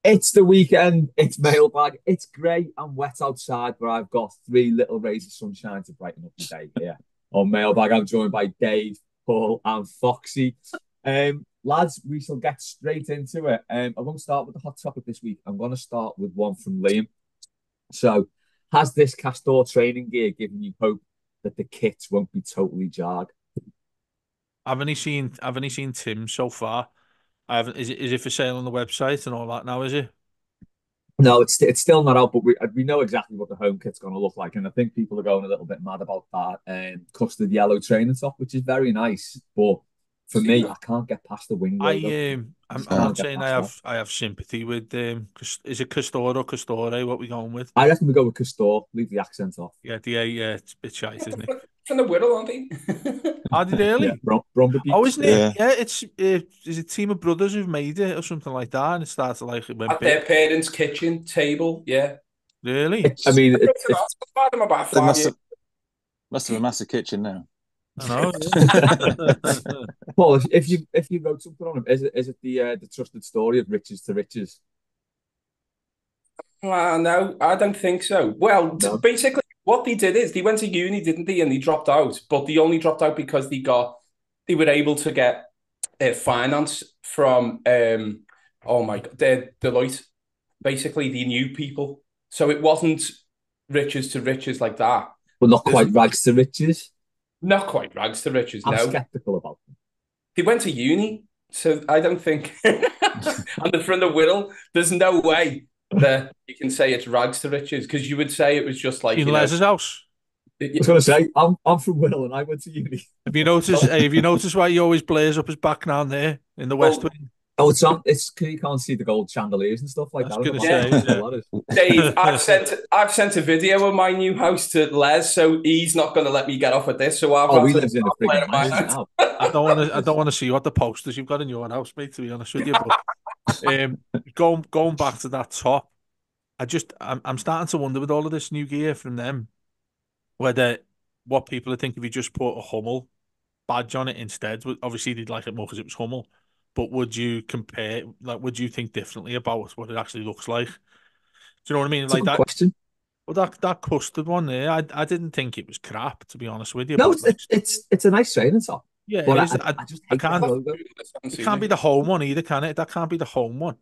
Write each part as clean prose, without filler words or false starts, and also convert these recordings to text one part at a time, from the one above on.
It's the weekend. It's mailbag. It's grey and wet outside, but I've got three little rays of sunshine to brighten up the day here. On mailbag, I'm joined by Dave, Paul, and Foxy. Lads, we shall get straight into it. I'm going to start with the hot topic this week. I'm going to start with one from Liam. So, has this Castor training gear given you hope that the kits won't be totally jarred? I've only seen Tim so far. I haven't. Is it for sale on the website and all that now? Is it? No, it's still not out, but we know exactly what the home kit's going to look like, and I think people are going a little bit mad about that custard yellow training top, which is very nice. But for Seen me, that? I can't get past the wing logo. I'm Can't not get saying past that. I have sympathy with is it Castore or Castore? What we going with? I reckon we go with Castor. Leave the accent off. Yeah, yeah, it's a bit shite, isn't it? From the Whittle, aren't they? Are they Yeah, really? Bromby Oh, Beats. isn't it? Yeah, Yeah. Yeah, it's is a team of brothers who've made it or something like that, and it started like it went At big. their parents' kitchen table, yeah. Really? I mean, I wrote an article about them about They 5 years. must have a massive kitchen now. I know. Paul, if you wrote something on him, is it the trusted story of riches to riches? No, I don't think so. Well, No. basically, what they did is they went to uni, didn't they? And they dropped out, but they only dropped out because they were able to get finance from oh my God, Deloitte. Basically, they knew people, so it wasn't riches to riches like that. But not There's quite rags to riches. not quite rags to riches. I'm No, skeptical about them. they went to uni, so I don't think. And from the Whittle, there's no way that you can say it's rags to riches because you would say it was just like In Les's house. I was going to say, I'm from Will and I went to uni. Have you noticed why he always blares up his back down there in the West Well, Wing? Oh, it's because you can't see the gold chandeliers and stuff I like was that at the gonna bottom. say, That's yeah. all that is. Dave, I've sent a video of my new house to Les, so he's not going to let me get off with this. So I've Oh, got he to lives in a start playing frigging my mansion house. now. I don't want to see what the posters you've got in your house, mate. To be honest with you, but going back to that top, I'm starting to wonder with all of this new gear from them whether what people are thinking if you just put a Hummel badge on it instead. Obviously, they'd like it more because it was Hummel. But would you compare? Like, would you think differently about what it actually looks like? Do you know what I mean? It's a Like good that. question. Well, that custard one there, I didn't think it was crap, to be honest with you. No, But it's like, it's it's, it's a nice training top, yeah, it but is. I just I hate that can't. logo. I haven't It seen can't be it. the home one either, can it? That can't be the home one.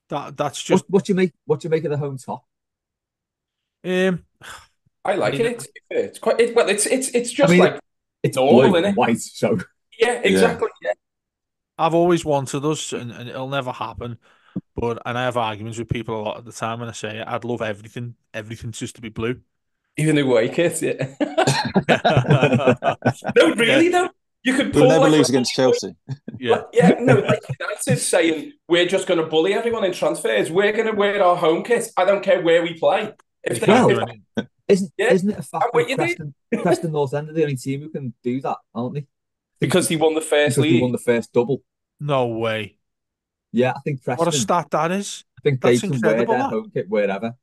That's What just. what do you make? What do you make of the home top? Um. I I like mean, it. It's quite. Well, it's I just mean, like it's normal, blue isn't and it? white, so Yeah, Yeah. exactly. Yeah. I've always wanted us, and it'll never happen. And I have arguments with people a lot of the time when I say I'd love everything just to be blue. Even the away kit. Yeah. No, Yeah, really though. You could We'll pull never like, lose against Chelsea. yeah. yeah, no, like United saying we're just going to bully everyone in transfers. We're going to wear our home kit. I don't care where we play. You If they, can't well, do if anything. yeah, isn't it a I'm fact with that you there Preston North End are the only team who can do that, aren't they? I think because he won the first because they won league. the first double. No way. Yeah, I think What a Preston. stat that is. I think they That's can wear incredible. their That. home kit wherever.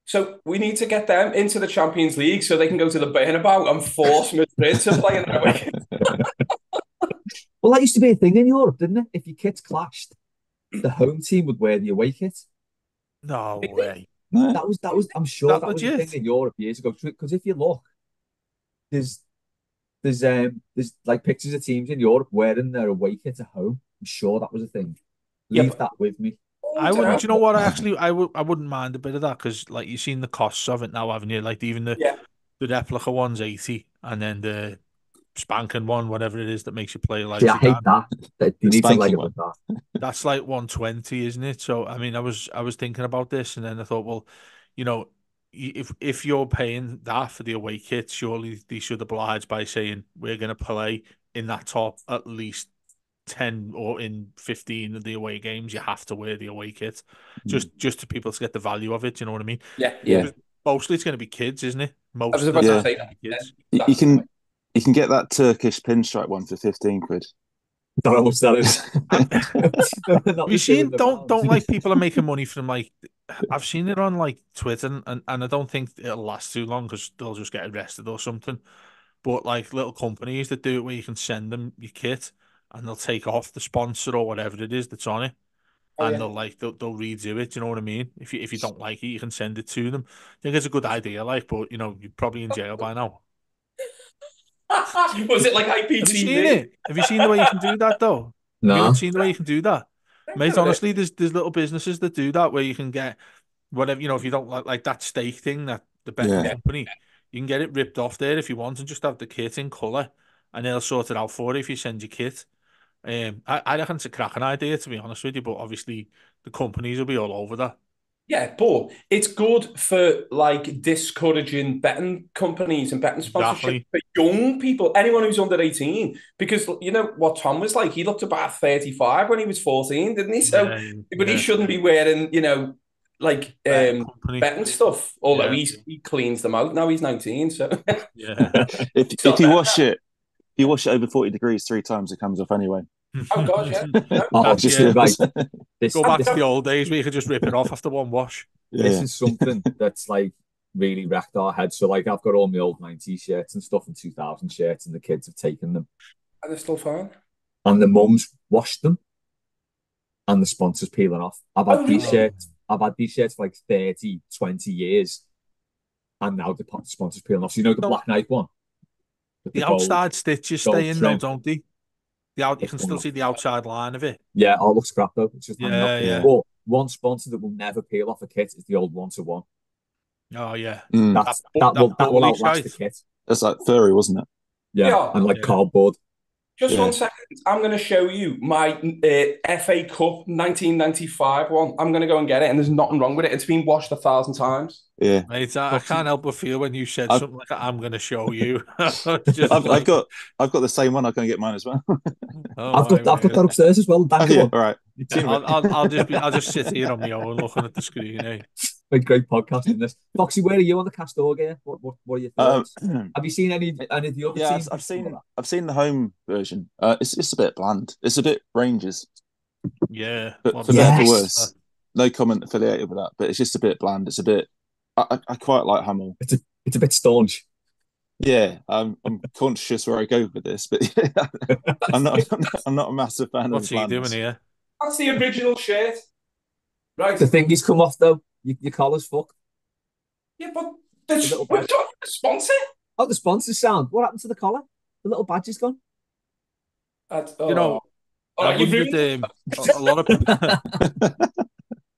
So we need to get them into the Champions League so they can go to the Bernabeu and force Madrid to play in their way. Well, that used to be a thing in Europe, didn't it? If your kits clashed, the home team would wear the away kit. No way. No. That was. I'm sure That that was a thing legit. in Europe years ago. Because if you look, there's there's like pictures of teams in Europe wearing their away kit at home. I'm sure that was a thing. Yeah, Leave but that with me. I don't would. know. Do you know what? I wouldn't mind a bit of that because like you've seen the costs of it now, haven't you? Like even Yeah, the replica one's 80, and then the spanking one, whatever it is that makes you play See, like I hate that. You The need to leg spanking it one. with that. that's like 120, isn't it? So I mean, I was thinking about this, and then I thought, well, you know, if you're paying that for the away kit, surely they should oblige by saying we're going to play in that top at least 10 or in 15 of the away games. You have to wear the away kit, just to people to get the value of it. You know what I mean? yeah, yeah. 'Cause mostly it's going to be kids, isn't it? I was Most of the about to Yeah. time, say it's gonna that. be kids. You, you That's the can point. you can get that Turkish pinstripe one for 15 quid. Don't know how much that is. Have Not you the two seen? in the Don't pounds. like people are making money from like. I've seen it on like Twitter, and I don't think it'll last too long because they'll just get arrested or something. But like little companies that do it where you can send them your kit and they'll take off the sponsor or whatever it is that's on it. and they'll redo it. You know what I mean? If you don't like it, you can send it to them. I think it's a good idea, but you're probably in jail by now. Was it like Have you seen IPTV? it? Have you seen the way you can do that though? Have you No. not seen the way you can do that? Mate, Never did. honestly, there's little businesses that do that where you can get whatever, if you don't like that steak thing, that the betting Yeah. company, you can get it ripped off there if you want and just have the kit in colour and they'll sort it out for you if you send your kit. I reckon it's a cracking idea, to be honest with you, but obviously the companies will be all over that. Yeah, but it's good for like discouraging betting companies and betting sponsorship Exactly. for young people, anyone who's under 18. Because you know what Tom was like, he looked about 35 when he was 14, didn't he? So, but he shouldn't be wearing, like company. betting stuff. Although Yeah. he cleans them out now. He's 19, so Yeah. If you wash it, over 40 degrees 3 times, it comes off anyway. oh god, yeah. Oh, Just yeah. like this. Go back to the old days where you could just rip it off after one wash. This Yeah. is something that's like really wrecked our heads. So like I've got all my old 90s shirts and stuff and 2000 shirts, and the kids have taken them, And they're still fine. and the mums washed them, and the sponsors peeling off. I've had these shirts for like 30, 20 years, and now the sponsors peeling off. So the Black Knight one. With The gold. outside stitches gold stay in though, trim. don't they? You can still see the outside line of it. Yeah, it looks crap though. It's just hanging Yeah, up. yeah. But one sponsor that will never peel off a kit is the old 1-to-1. Oh yeah. Mm. That will bully outlast the shite. kit. That's like furry, wasn't it? Yeah. And like Yeah. cardboard. Just Yeah. 1 second. I'm going to show you my FA Cup 1995 one. I'm going to go and get it, and there's nothing wrong with it. It's been washed 1,000 times. Yeah. Mate, I can't help but feel when you said I've- something like I'm going to show you. Just I've like, got the same one. I'm going to get mine as well. oh I've got my that upstairs as well. Oh, yeah, all right. I'll just sit here on my own looking at the screen. Eh? Great podcasting this. Foxy, where are you on the Castore gear? What are your thoughts? Have you seen any of the other Yeah, teams? I've seen the home version. It's a bit bland. It's a bit Rangers, Yeah, but for better for worse. No comment affiliated with that, but it's just a bit bland. It's a bit. I quite like Hummel. It's a bit staunch. Yeah, I'm conscious where I go with this, but I'm not a massive fan What's of he doing here? That's the original shirt. Right. The thing he's come off though, your collar's fucked. Yeah, but little we're badge. talking the sponsor. Oh, the sponsors sound. What happened to the collar? The little badge is gone. All right, you've ruined it.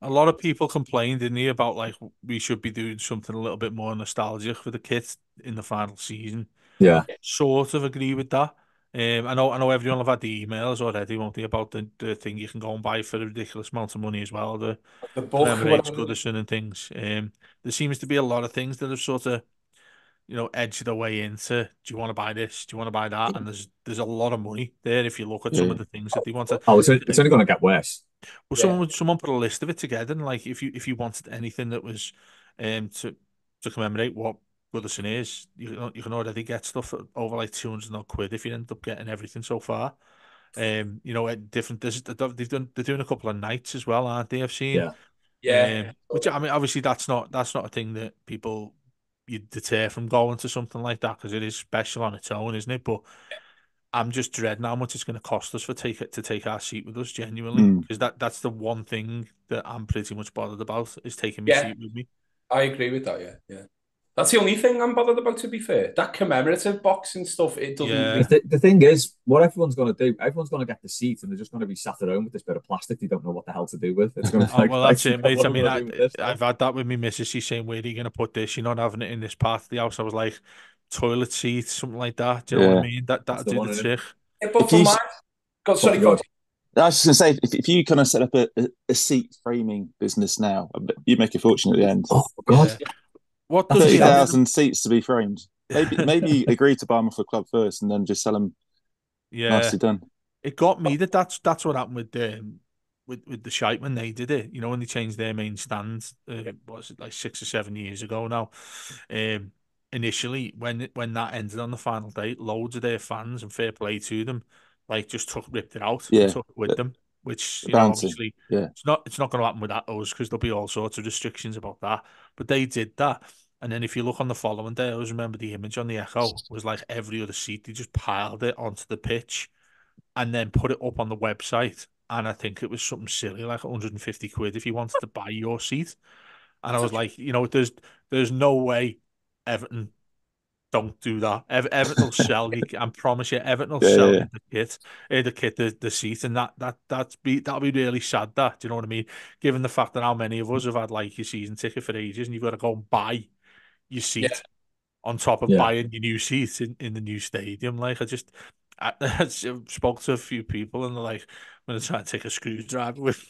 A lot of people complained, didn't they, about like we should be doing something a little bit more nostalgic for the kit in the final season. Yeah. Sort of agree with that. I know everyone have had the emails already, won't they, about the thing you can go and buy for a ridiculous amount of money as well, the book, commemorates Goodison and things. There seems to be a lot of things that have sort of, edged their way into, do you want to buy this? Do you want to buy that? And there's a lot of money there if you look at some of the things that they want to. Oh, it's only going to get worse. Well, someone put a list of it together, and like if you wanted anything that was to commemorate what Goodison is, you can already get stuff at over like 200 odd quid if you end up getting everything so far. At different they're doing a couple of nights as well, aren't they? I've seen. Yeah. Which I mean, obviously that's not a thing that people you deter from going to something like that because it is special on its own, isn't it? But I'm just dreading how much it's going to cost us to take our seat with us, genuinely, because that's the one thing that I'm pretty much bothered about is taking my seat with me. I agree with that. Yeah. That's the only thing I'm bothered about, to be fair. That commemorative box and stuff, it doesn't. Yeah. The thing is, what everyone's going to do, everyone's going to get the seat and they're just going to be sat at home with this bit of plastic they don't know what the hell to do with. It's going to be that's it, mate. I mean, I've had that with me missus. She's saying, where are you going to put this? You're not having it in this part of the house. I was like, toilet seat, something like that. Do you know what I mean? That'll do the trick. Yeah, but for mine... God, sorry, God. I was just going to say, if you kind of set up a seat framing business now, you'd make a fortune at the end. Oh, God. Yeah. What 30,000 seats to be framed. Maybe agree to buy them off a club first and then just sell them. Yeah, nicely done. It got me that's what happened with the Shite when they did it. When they changed their main stand, was it like 6 or 7 years ago now? Initially, when that ended on the final day, loads of their fans, and fair play to them, like just ripped it out, and took it with them. Which obviously, it's not going to happen with us because there'll be all sorts of restrictions about that. But they did that, and then if you look on the following day, I always remember the image on the Echo was like every other seat. They just piled it onto the pitch, and then put it up on the website and I think it was something silly like 150 quid if you wanted to buy your seat. And I was like, you know, there's no way Everton don't do that. Everton will sell you. I promise you, Everton will sell Yeah. you the seat, and that'll be really sad. That, do you know what I mean? Given the fact that how many of us have had like your season ticket for ages, and you've got to go and buy your Yeah. seat on top of Yeah. buying your new seat in the new stadium. Like I spoke to a few people, and they're like, I'm gonna try and take a screwdriver with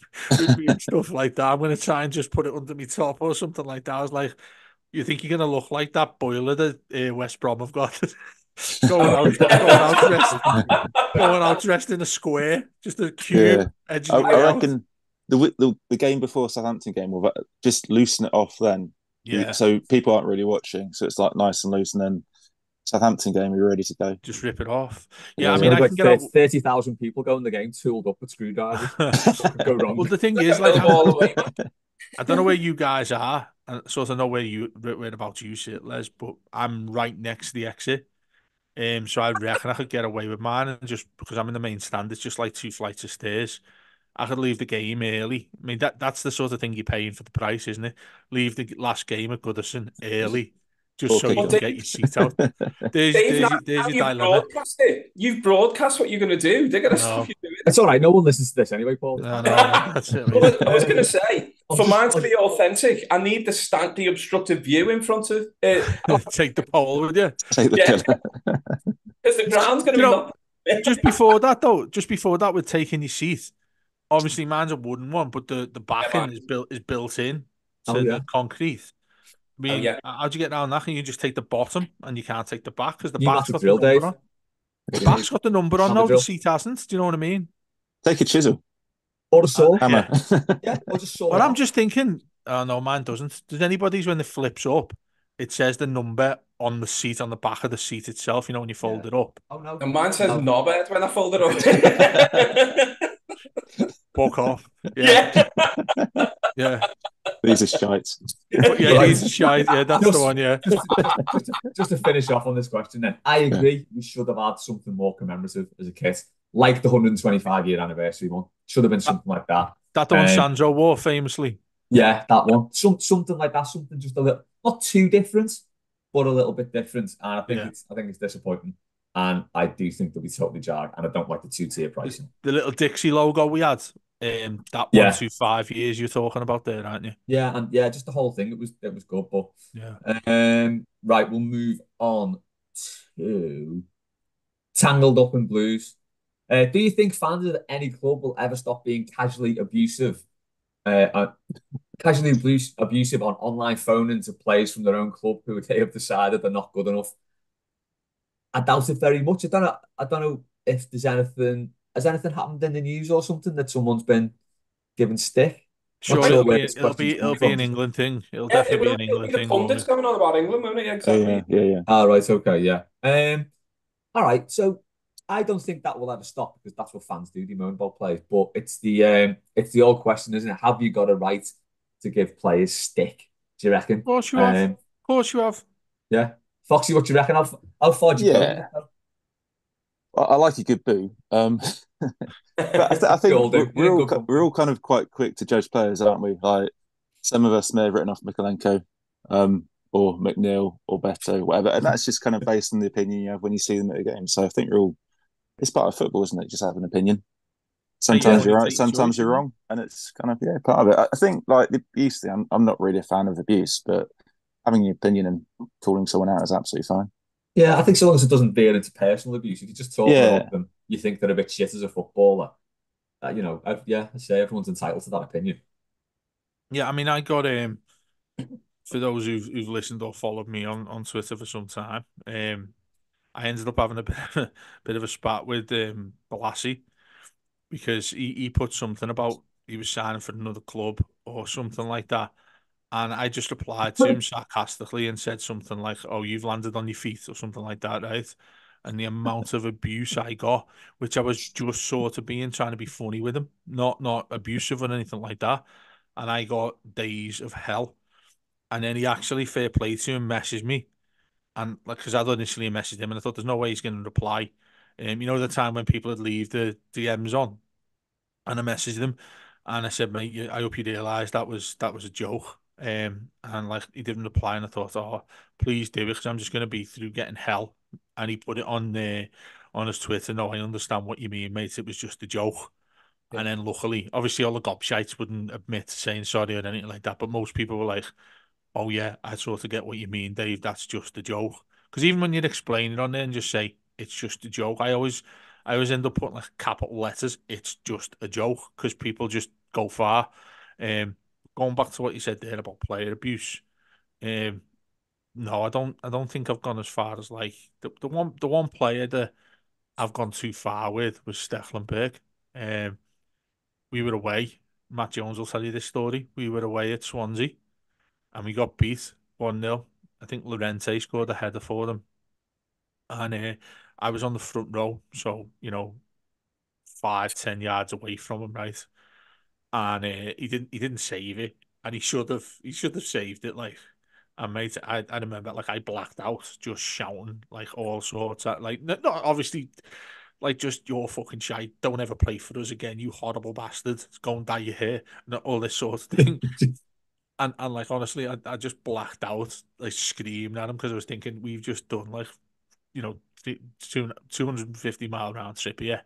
me and stuff like that. I'm gonna try and just put it under my top or something like that. I was like, you think you're gonna look like that boiler that West Brom have got going out dressed in a square, just a cube Yeah. edging I, your way I out. reckon the game before Southampton game will just loosen it off then. Yeah, So people aren't really watching, so it's like nice and loose, and then Southampton game, you're ready to go. just rip it off. Yeah, Yeah, I yeah. mean, I Like can get out. 30,000 people go in the game tooled up with screwdrivers. Could go wrong. Well, the thing Like is, a like, millball away. I don't know where you guys are, and sort of know where about you sit, Les, but I'm right next to the exit. So I reckon I could get away with mine, and just because I'm in the main stand, it's just like 2 flights of stairs. I could leave the game early. I mean, that's the sort of thing you're paying for the price, isn't it? Leave the last game at Goodison early, just so you Well, can get your seat out. There's Dave, your now you've dilemma. broadcast it. You've broadcast what you're going to do. They're going to stop No, you doing it. It's all right. No one listens to this anyway, Paul. no, that's it. I was going to say, for mine to be authentic, I need the obstructive view in front of Take the pole with you. Take the Yeah. pillar. because the ground's going to You be know, not. just before that, with taking your seat. Obviously, mine's a wooden one, but the backing mine- is built in Oh, to yeah. the concrete. I mean, yeah. how'd you get around that? Can you just take the bottom and you can't take the back because the You back's have got to drill, the number Dave. on? The back's got the number on, Hammer though. The drill. seat hasn't. Do you know what I mean? Take a chisel, Or a saw. hammer. Yeah, or just saw But it I'm off. just thinking, oh no, mine doesn't. Does anybody's when it flips up, it says the number on the seat, on the back of the seat itself, you know, when you fold it up. Oh, no. And mine says No. knobhead when I fold it up. Fuck off. Yeah. Yeah. These are shite. But yeah, Right. he's a shite. Yeah, that's the one, yeah. Just to finish off on this question then, I agree we should have had something more commemorative as a kit, like the 125-year anniversary one. Should have been something like that. That the one Sandro wore famously. Yeah, that one. Something like that, something just a little, not too different, but a little bit different. And I think it's disappointing. And I do think they'll be totally jarred. And I don't like the 2-tier pricing. The little Dixie logo we had, that Yeah. 125 years you're talking about there, aren't you? Yeah, and yeah, just the whole thing. It was good, but Yeah. right, we'll move on to Tangled Up in Blues. Do you think fans of any club will ever stop being casually abusive on online phoning to players from their own club who they have decided they're not good enough? I doubt it very much. I don't know if has anything happened in the news or something that someone's been given stick. Sure, Not it'll where be this it'll question's be coming an from. England thing. It'll Yeah, definitely be an it'll England the thing. pundits going on about England, won't it? Yeah, exactly. Yeah. Ah, right, okay, yeah. All right, so I don't think that will ever stop because that's what fans do. They moan about players, but it's the old question, isn't it? Have you got a right to give players stick? Do you reckon? Of course you have. Of course you have. Yeah, Foxy, what do you reckon? How far do you go? Yeah. I like a good boo. But I think we're all kind of quite quick to judge players, aren't we? Like some of us may have written off Mikalenko, or McNeil or Beto, whatever, and that's just kind of based on the opinion you have when you see them at a game. So I think it's part of football, isn't it? Just have an opinion. Sometimes you're right, sometimes you're wrong, and it's kind of part of it. I think like the abuse thing. I'm not really a fan of abuse, but having your opinion and calling someone out is absolutely fine. Yeah, I think so long as it doesn't veer into personal abuse. If you just talk Yeah. about them, you think they're a bit shit as a footballer. I say everyone's entitled to that opinion. Yeah, I mean, I got for those who've listened or followed me on Twitter for some time, I ended up having a bit of a spat with Balassi because he put something about he was signing for another club or something like that. And I just replied to him sarcastically and said something like, "Oh, you've landed on your feet," or something like that, right? And the amount of abuse I got, which I was just sort of trying to be funny with him, not abusive or anything like that. And I got days of hell. And then he actually, fair play to him, messaged me. And like, because I'd initially messaged him and I thought there's no way he's going to reply. The time when people would leave the DMs on. And I messaged him and I said, mate, I hope you realise that was a joke. And like he didn't reply, and I thought, oh, please do it, because I'm just going to be through getting hell. And he put it on his Twitter. No, I understand what you mean, mate. It was just a joke. Yeah. And then luckily, obviously, all the gobshites wouldn't admit to saying sorry or anything like that. But most people were like, oh yeah, I sort of get what you mean, Dave. That's just a joke. Because even when you'd explain it on there and just say it's just a joke, I always end up putting like capital letters. It's just a joke, because people just go far. Going back to what you said there about player abuse. No, I don't think I've gone as far as like the one player that I've gone too far with was Stekelenburg. We were away. Matt Jones will tell you this story. We were away at Swansea and we got beat 1-0. I think Llorente scored a header for them. And I was on the front row, so, 5-10 yards away from him, right? And he didn't save it. And he should have saved it, like. And mate, I remember, like, I blacked out just shouting like all sorts of, like, not obviously, like, just you're fucking shite, don't ever play for us again, you horrible bastard, go and dye your hair, and all this sort of thing. and like, honestly, I just blacked out, like, screaming at him, because I was thinking, we've just done, like, 250-mile round trip here,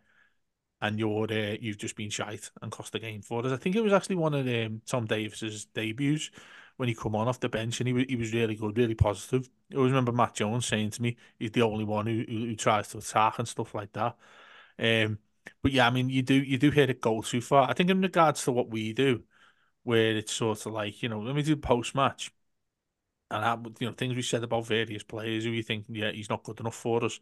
and you've just been shite and cost the game for us. I think it was actually one of Tom Davis's debuts when he come on off the bench, and he was really good, really positive. I always remember Matt Jones saying to me, he's the only one who tries to attack and stuff like that. But yeah, I mean, you do hear it go too far. I think in regards to what we do, where it's sort of like, when we do post match, and things we said about various players who you think, yeah, he's not good enough for us.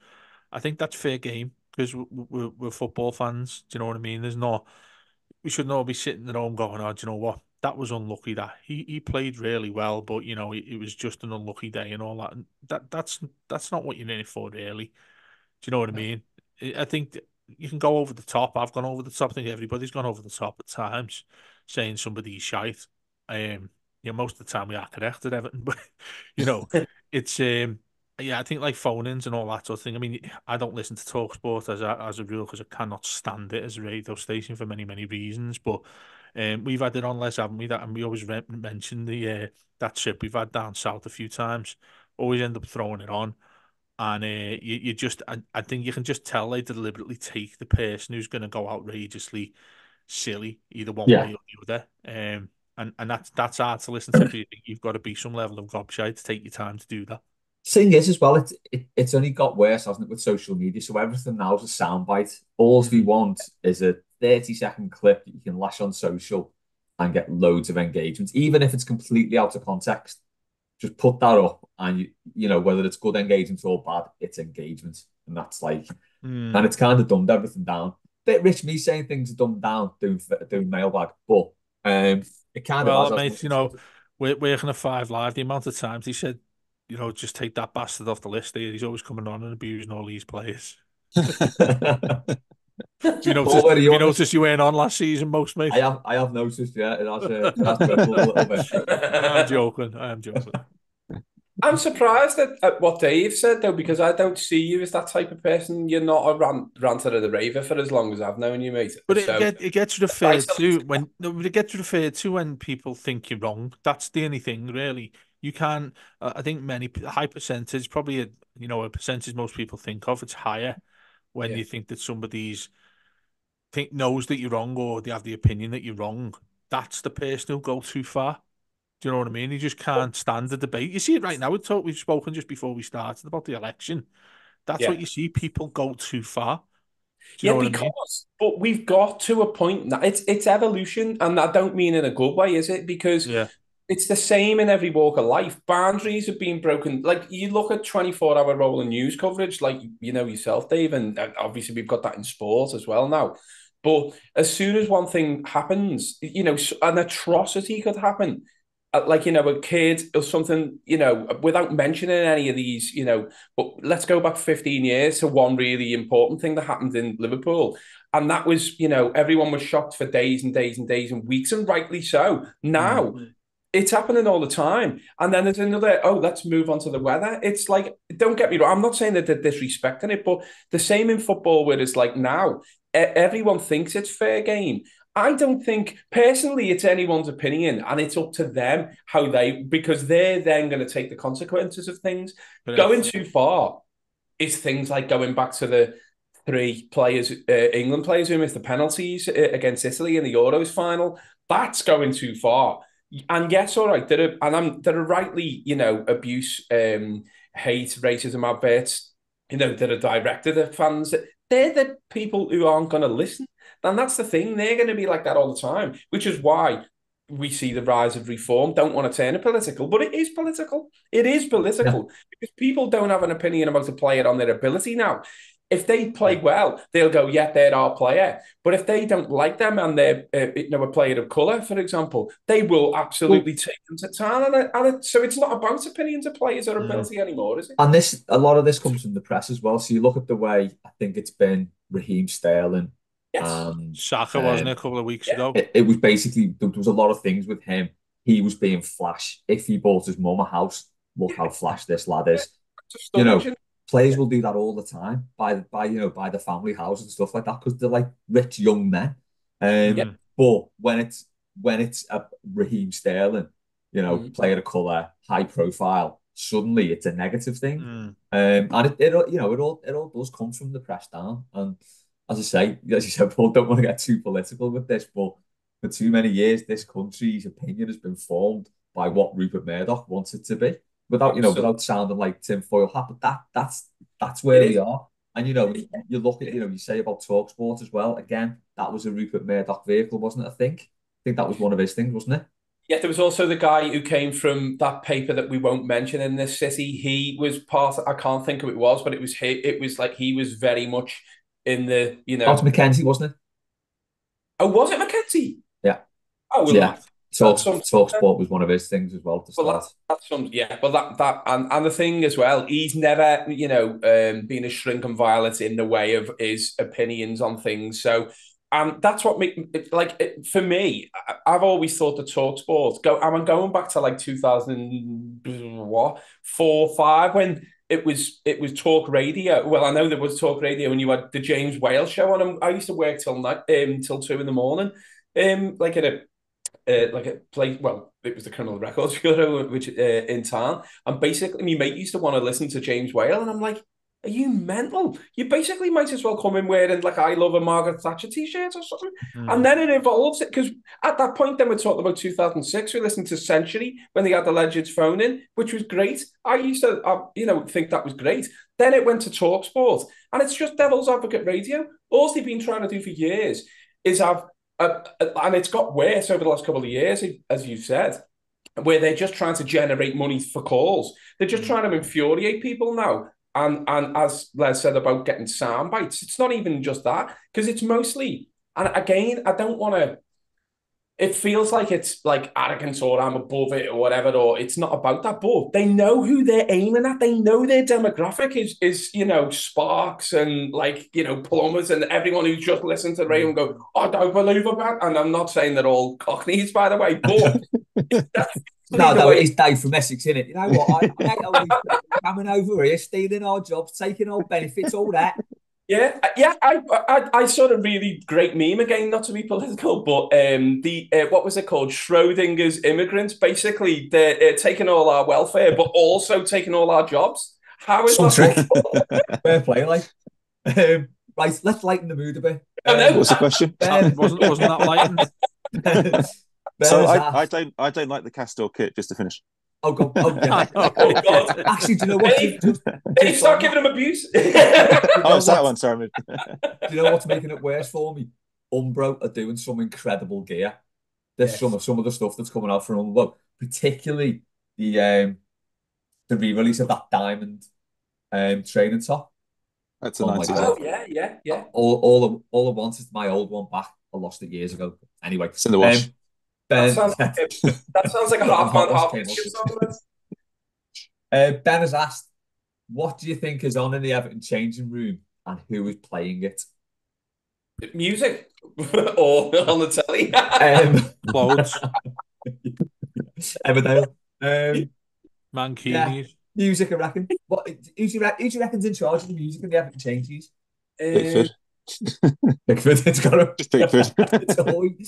I think that's fair game, because we're football fans. Do you know what I mean? We should not be sitting at home going, oh, do you know what? That was unlucky. That he played really well, but it was just an unlucky day and all that. And that's not what you're in it for, really. Do you know what I mean? I think you can go over the top. I've gone over the top. I think everybody's gone over the top at times, saying somebody's shite. Most of the time we are correct at Everton, but it's yeah, I think like phone-ins and all that sort of thing. I mean, I don't listen to TalkSport as a rule, because I cannot stand it as a radio station for many, many reasons. But we've had it on less, haven't we? And we always mention that trip we've had down south a few times. Always end up throwing it on. And you just, I think you can just tell they deliberately take the person who's going to go outrageously silly, either one way or the other. And that's hard to listen to. You've got to be some level of gobshite to take your time to do that. Thing is, as well, it's only got worse, hasn't it, with social media? So everything now is a soundbite. All we want is a 30-second clip that you can lash on social and get loads of engagement, even if it's completely out of context. Just put that up, and whether it's good engagement or bad, it's engagement, and that's like, and it's kind of dumbed everything down. Rich, me saying things are dumbed down doing mailbag, but it kind of has. Mate, we're working at 5 Live. The amount of times he said, just take that bastard off the list here. He's always coming on and abusing all these players. You noticed you weren't on last season, most, mate? I have noticed, yeah. That's dreadful a little bit. I am joking. I'm surprised at what Dave said, though, because I don't see you as that type of person. You're not a ranter of the raver for as long as I've known you, mate. But it gets referred to when people think you're wrong. That's the only thing, really. You can't. I think high percentage, probably a percentage most people think of. It's higher when you think that somebody's knows that you're wrong, or they have the opinion that you're wrong. That's the person who'll go too far. Do you know what I mean? You just can't stand the debate. You see it right now. We've spoken just before we started about the election. That's what you see. People go too far. Do you know what I mean? But we've got to a point now. It's evolution, and I don't mean in a good way, is it? Because it's the same in every walk of life. Boundaries have been broken. Like, you look at 24-hour rolling news coverage, like, yourself, Dave, and obviously we've got that in sport as well now. But as soon as one thing happens, an atrocity could happen. Like, a kid or something, without mentioning any of these, but let's go back 15 years to one really important thing that happened in Liverpool. And that was, everyone was shocked for days and days and days and weeks, and rightly so. Now, it's happening all the time. And then there's another, let's move on to the weather. It's like, don't get me wrong, I'm not saying that they're disrespecting it, but the same in football, where it's like now, everyone thinks it's fair game. I don't think personally it's anyone's opinion, and it's up to them because they're then going to take the consequences of things. Going too far is things like going back to the 3 players, England players who missed the penalties against Italy in the Euros final. That's going too far. And yes, all right, there are rightly, abuse, hate, racism adverts, that are directed at fans. They're the people who aren't going to listen. And that's the thing. They're going to be like that all the time, which is why we see the rise of reform. Don't want to turn it political, but it is political. It is political because people don't have an opinion about a player on their ability now. If they play well, they'll go, yeah, they're our player. But if they don't like them and they're a player of colour, for example, they will absolutely take them to town. So it's not about opinions of players or ability anymore, is it? And a lot of this comes from the press as well. So you look at the way, I think it's been Raheem Sterling. Yes. Saka, wasn't it, a couple of weeks ago? It was basically, there was a lot of things with him. He was being flash. If he bought his mum a house, look how flash this lad is. Players will do that all the time by the family house and stuff like that because they're like rich young men. But when it's a Raheem Sterling, player of colour, high profile, suddenly it's a negative thing. And it all does come from the press down. And as you said, Paul, don't want to get too political with this, but for too many years, this country's opinion has been formed by what Rupert Murdoch wants it to be. Without sounding like tinfoil hat, but that's where we are. And you look at you say about TalkSport as well. Again, that was a Rupert Murdoch vehicle, wasn't it? I think that was one of his things, wasn't it? Yeah, there was also the guy who came from that paper that we won't mention in this city. He was part. I can't think who it was, but it was like he was very much in the That was Mackenzie, wasn't it? Oh, was it Mackenzie? Yeah. Oh, well, yeah. TalkSport was one of his things as well to start. And the thing as well, he's never, been a shrink and violet in the way of his opinions on things. So, that's what for me, I've always thought the TalkSport I'm going back to like 2004, 5 when it was Talk Radio. Well, I know there was Talk Radio when you had the James Whale show on. I used to work till 2 a.m. Like at a place. Well, it was the Criminal Records Bureau, which in town. And basically, my mate used to want to listen to James Whale, and I'm like, "Are you mental? You basically might as well come in wearing like I Love a Margaret Thatcher t-shirt or something." And then it evolves because at that point, then we're talking about 2006. We listened to Century when they had the Legends phone in, which was great. I used to, think that was great. Then it went to TalkSport, and it's just devil's advocate radio. All they've been trying to do for years is have. And it's got worse over the last couple of years, as you said, where they're just trying to generate money for calls. They're just trying to infuriate people now. And as Les said about getting sound bites, it's not even just that, because it's mostly, and again, I don't want to, it feels like it's like arrogance or I'm above it or whatever, or it's not about that, but they know who they're aiming at. They know their demographic is Sparks and plumbers and everyone who just listens to the radio and go, "Oh, I don't believe about." And I'm not saying they're all cockneys, by the way, but no, it's Dave from Essex, isn't it? You know what? I hate all these people coming over here, stealing our jobs, taking our benefits, all that. Yeah. I saw a really great meme again, not to be political, but what was it called? Schrodinger's immigrants. Basically, they're taking all our welfare, but also taking all our jobs. How is that? Fair play, like. Right, let's lighten the mood a bit. What's the question? Wasn't that lightened? So I don't like the Castor kit. Just to finish. Oh God! Oh yeah! Oh God! Actually, do you know what? Did he start giving him abuse? It's that one. Sorry. Do you know what's making it worse for me? Umbro are doing some incredible gear. There's some of the stuff that's coming out from Umbro, particularly the re-release of that diamond training top. That's a nice. Oh yeah. All I want is my old one back. I lost it years ago. Anyway, it's in the wash. That sounds like a half. Ben has asked, what do you think is on in the Everton changing room and who is playing it? Music or on the telly? Loads. Emmerdale. Mankini. Yeah. Music, I reckon. Who do you reckon's in charge of the music in the Everton changes? Pickford. Pickford, it's got to Just Pickford.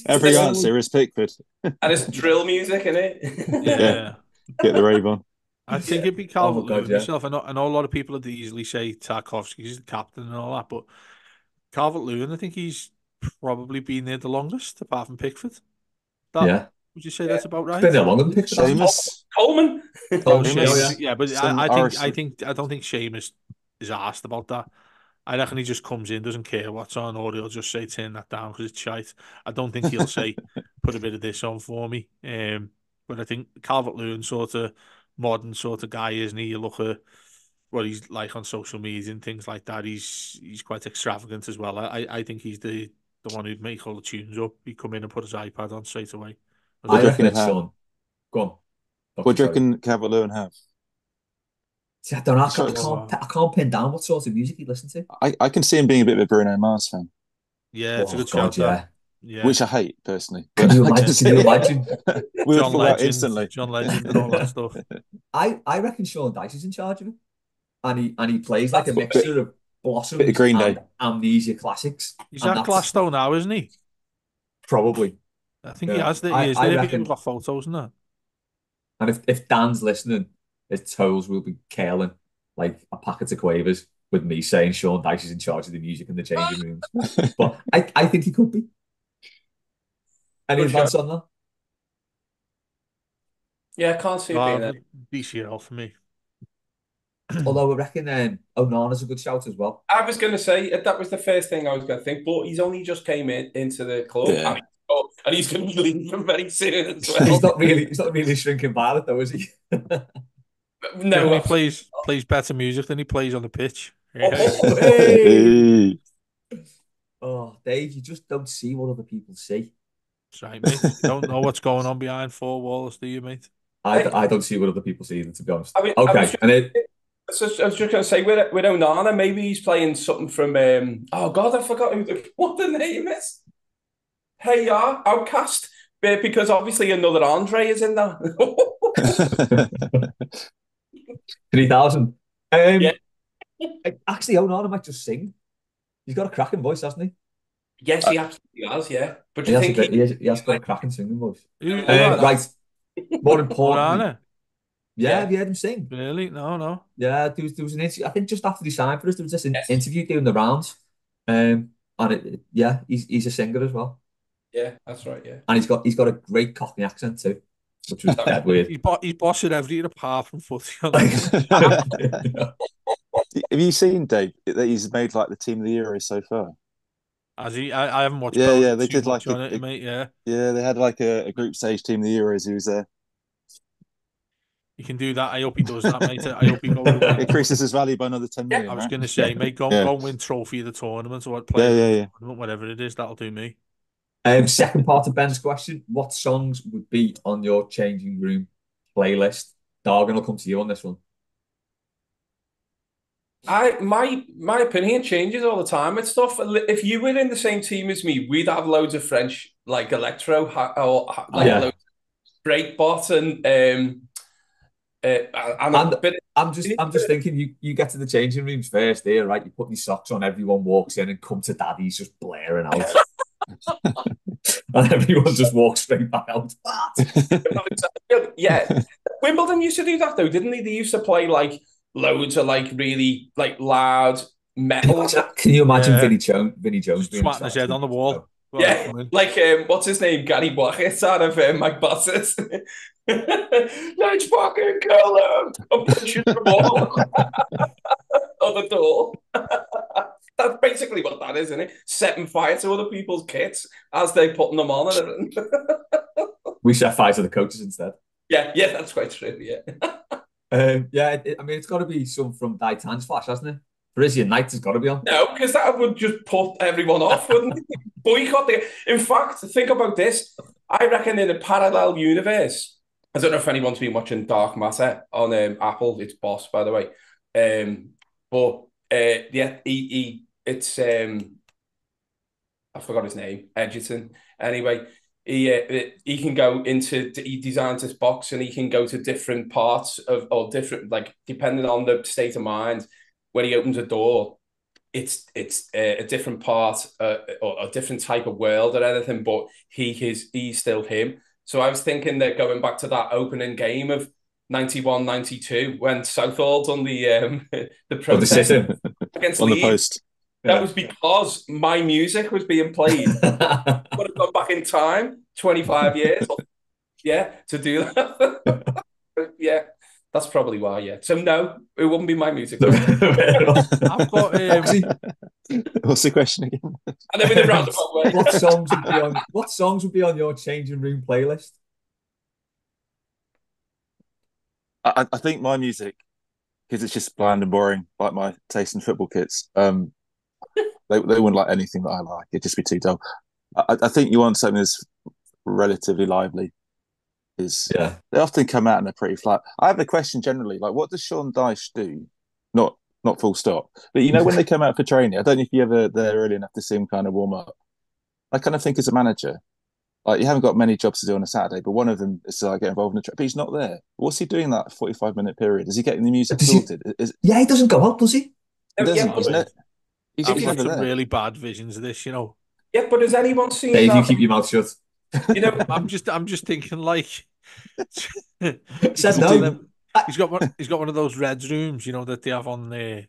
Every answer is Pickford. And it's drill music, isn't it? Yeah. Get the rave on. I think it'd be Calvert-Lewin myself. I know a lot of people would easily say Tarkowski's the captain and all that, but Calvert-Lewin, I think he's probably been there the longest, apart from Pickford. Yeah. Would you say that's about right? It's been there longer than Pickford. Coleman. Seamus, yeah, but I don't think Seamus is asked about that. I reckon he just comes in, doesn't care what's on, or he'll just say turn that down because it's shite. I don't think he'll say put a bit of this on for me. But I think Calvert-Lewin sort of modern sort of guy, isn't he? You look at what he's like on social media and things like that. He's quite extravagant as well. I think he's the one who'd make all the tunes up. He'd come in and put his iPad on straight away. I reckon it's Sean. Go on. What do you reckon Calvert-Lewin have? See, I don't know. I can't pin down what sort of music he listens to. I can see him being a bit of a Bruno Mars fan. Yeah, it's a good shout. Yeah. Which I hate personally. Can you imagine? John Legend, instantly. John Legend and all that stuff. I reckon Sean Dyche is in charge of it, and he plays like a mixture of Blossom and Amnesia classics. He's at Glasgow now, isn't he? Probably. I think he has. He is there. We've got photos and that. And if Dan's listening, his toes will be curling like a packet of quavers with me saying Sean Dyche is in charge of the music in the changing rooms. But I think he could be. Any advance on that? Yeah, I can't see it being there. BCL for me. Although I reckon Onana's a good shout as well. I was going to say that was the first thing I was going to think, but he's only just came into the club. Yeah. And he's going to be leaving very soon as well. He's not really shrinking violet though, is he? No, he plays better music than he plays on the pitch. Hey. Oh, Dave, you just don't see what other people see. That's right, mate. You don't know what's going on behind four walls, do you, mate? I don't see what other people see either, to be honest. I was just going to say with Onana, maybe he's playing something from oh god, I forgot what the name is. Hey, yeah, Outcast, because obviously another Andre is in there. 3,000. Yeah. Actually, Onana might just sing. He's got a cracking voice, hasn't he? Yes, he absolutely has. Yeah, but he has got a cracking singing voice. Right. More importantly, yeah, have you heard him sing? Really? No. Yeah, there was an interview. I think just after he signed for us, there was this interview doing the rounds. And he's a singer as well. Yeah, that's right. Yeah, and he's got a great Cockney accent too, which was dead weird. He's bossing everything apart from footy. Have you seen, Dave, that he's made like the team of the year so far? Has he? I haven't watched. Yeah, they did like mate. Yeah, they had like a group stage team of the Euros. He was there. You can do that. I hope he does that, mate. I hope he goes. It increases his value by another 10 million. I was going to say, mate, go and win trophy of the tournament or play whatever it is. That'll do me. Second part of Ben's question: what songs would be on your changing room playlist? Dargan, will come to you on this one. My opinion changes all the time with stuff. If you were in the same team as me, we'd have loads of French like electro or like loads of breakbot I'm just thinking you get to the changing rooms first here, right? You put your socks on, everyone walks in and come to daddy's just blaring out. And everyone just walks straight back out. Yeah. Wimbledon used to do that though, didn't they? They used to play like loads of like really like loud metal. Can you imagine Vinnie Jones swatting his head on the wall? Yeah, like what's his name? Gary Blackett out of Mike Bosses. Let's fucking kill him! I'm punching the wall on the door. That's basically what that is, isn't it? Setting fire to other people's kits as they're putting them on. We set fire to the coaches instead. Yeah, that's quite true. Yeah. It's got to be some from Daitan's Flash, hasn't it? Parisian Nights has got to be on. No, because that would just put everyone off, wouldn't it? Boycott the. In fact, think about this. I reckon in a parallel universe, I don't know if anyone's been watching Dark Matter on Apple. It's Boss, by the way. It's I forgot his name, Edgerton. Anyway, he can go into, he designs this box and he can go to different parts of, or different, like, depending on the state of mind, when he opens a door, it's a different part or a different type of world or anything, but he's still him. So I was thinking that going back to that opening game of 91-92 when Southall done the protest against on Leeds, the post. That was because my music was being played. I would have gone back in time, 25 years, to do that. Yeah, that's probably why. Yeah, so no, it wouldn't be my music. I've got. What's the question again? And then with the roundabout way. What songs would be on your changing room playlist? I think my music, because it's just bland and boring, like my taste in football kits. They wouldn't like anything that I like. It'd just be too dull. I think you want something that's relatively lively. They often come out and they're pretty flat. I have a question generally, like what does Sean Dyche do? Not full stop. But you know when they come out for training, I don't know if you ever there early enough to see him kind of warm up. I kind of think as a manager, like you haven't got many jobs to do on a Saturday, but one of them is to like get involved in the trip. But he's not there. What's he doing that 45-minute period? Is he getting the music sorted? He doesn't go out, does he? He doesn't. He's got some really bad visions of this, you know. Yeah, but has anyone seen Dave, that? you keep your mouth shut. You know, I'm just thinking like. Said no. He's got one of those Reds rooms, you know, that they have on the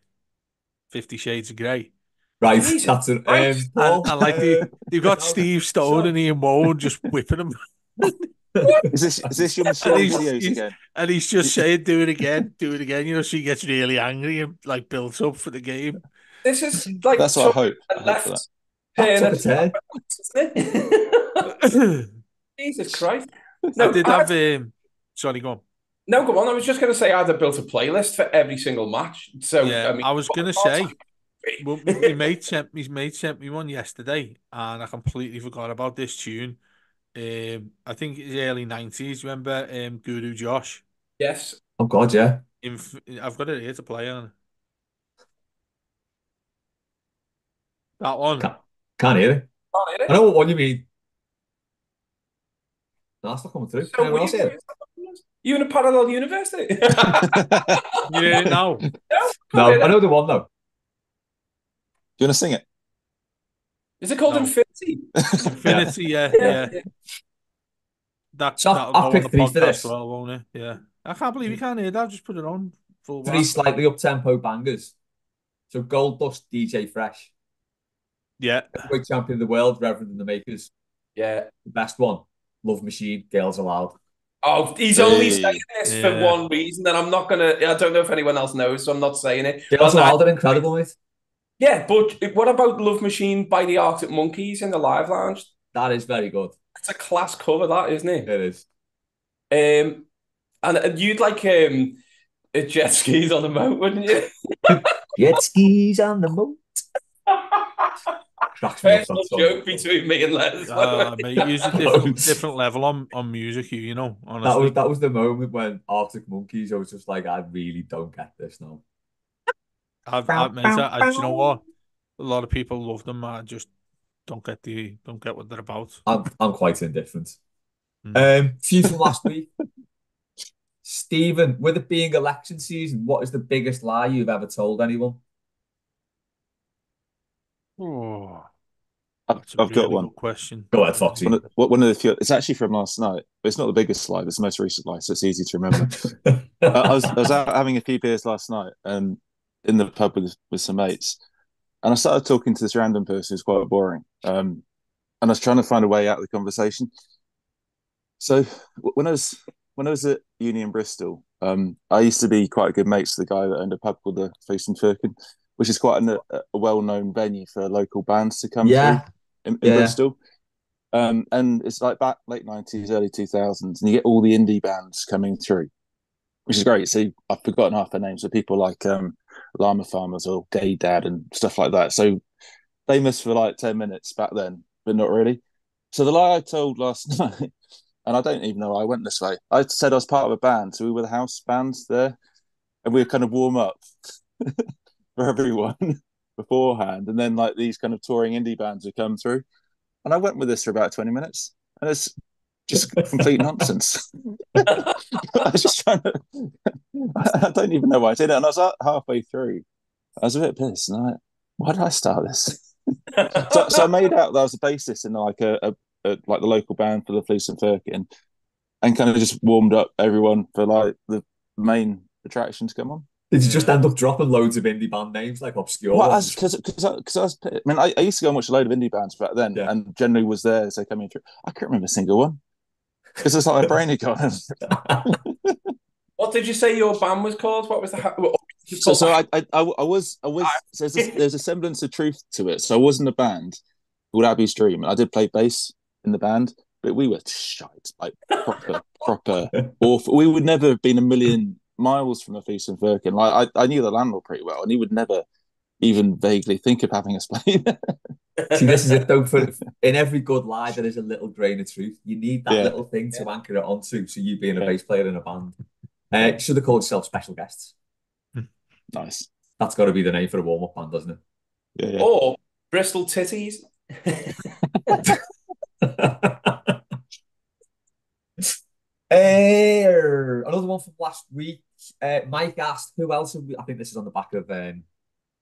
50 Shades of Grey. Right, that's it. And like they've got Steve Stone and Ian Woan just whipping him. Is this your Michelle videos again? And he's just saying, "Do it again, do it again." You know, she gets really angry and like built up for the game. This is like that's what I hope. Jesus Christ! No, I did have. Sorry, go on. No, go on. I was just going to say I had built a playlist for every single match. So yeah, I was going to say. Well, my mate sent me one yesterday, and I completely forgot about this tune. I think it's early 90s. Remember Guru Josh? Yes. Oh God, yeah. I've got it here to play on. That one. Can't hear it. I know what one you mean. No, that's not coming through. So you in a parallel university? Yeah, no. No, I know the one though. Do you want to sing it? Is it called Infinity? Infinity, yeah. That'll pick three for this. Well, won't it? Yeah. I can't believe you can't hear that. I've just put it on full. Three slightly up-tempo bangers. So Gold Dust, DJ Fresh. Yeah. Heavyweight champion of the world, Reverend and the Makers. Yeah. The best one, Love Machine, Girls Aloud. Oh, he's only saying this for one reason, and I'm not going to... I don't know if anyone else knows, so I'm not saying it. Girls Aloud are incredible, mate. Yeah, but what about Love Machine by the Arctic Monkeys in the Live Lounge? That is very good. It's a class cover, that, isn't it? It is. And you'd like jet skis on the moat, wouldn't you? Jet skis on the moat. Personal joke between me and Les. Mate, use a different level on music, you know, honestly. That was the moment when Arctic Monkeys, I was just like, I really don't get this now. Do you know what? A lot of people love them. I just don't get what they're about. I'm quite indifferent. Few from last week. Stephen, with it being election season, what is the biggest lie you've ever told anyone? Oh, I've got one question. Go ahead, Foxy. One of the few. It's actually from last night, but it's not the biggest lie. It's the most recent lie, so it's easy to remember. I was out having a few beers last night, and in the pub with some mates, and I started talking to this random person who's quite boring. And I was trying to find a way out of the conversation. So when I was at uni in Bristol, I used to be quite good mates with the guy that owned a pub called the Feast and Firkin, which is quite a well-known venue for local bands to come through in Bristol. And it's like back late 90s, early 2000s, and you get all the indie bands coming through, which is great. So I've forgotten half their names, but people like Llama Farmers or Gay Dad and stuff like that. So famous for like 10 minutes back then, but not really. So the lie I told last night, and I don't even know why I went this way, I said I was part of a band, so we were the house bands there, and we were kind of warm up for everyone beforehand, and then like these kind of touring indie bands would come through, and I went with this for about 20 minutes, and it's just complete nonsense. I was just trying to I don't even know why I did it, and I was halfway through, I was a bit pissed, and Why did I start this? so I made out that I was a bassist in like a like the local band for the Fleece and Firkin, and kind of just warmed up everyone for like the main attraction to come on. Did you just end up dropping loads of indie band names, like obscure ones? Because I was, I mean, I used to go and watch a load of indie bands back then, and generally was there as they coming through. I can't remember a single one because it's like my brain had gone. What did you say your band was called? What was the? So I was. So there's a semblance of truth to it. So I was in a band called Abbey's Dream, and I did play bass in the band, but we were shite, like proper awful. We would never have been a million miles from the Fleece and Firkin. Like I knew the landlord pretty well, and he would never even vaguely think of having us play there. See, this is it though. In every good lie, there is a little grain of truth. You need that little thing to anchor it onto. So you being a bass player in a band, should have called yourself Special Guests. Nice. That's got to be the name for a warm-up band, doesn't it? Yeah. Or Bristol Titties. Another one from last week. Mike asked, who else? I think this is on the back of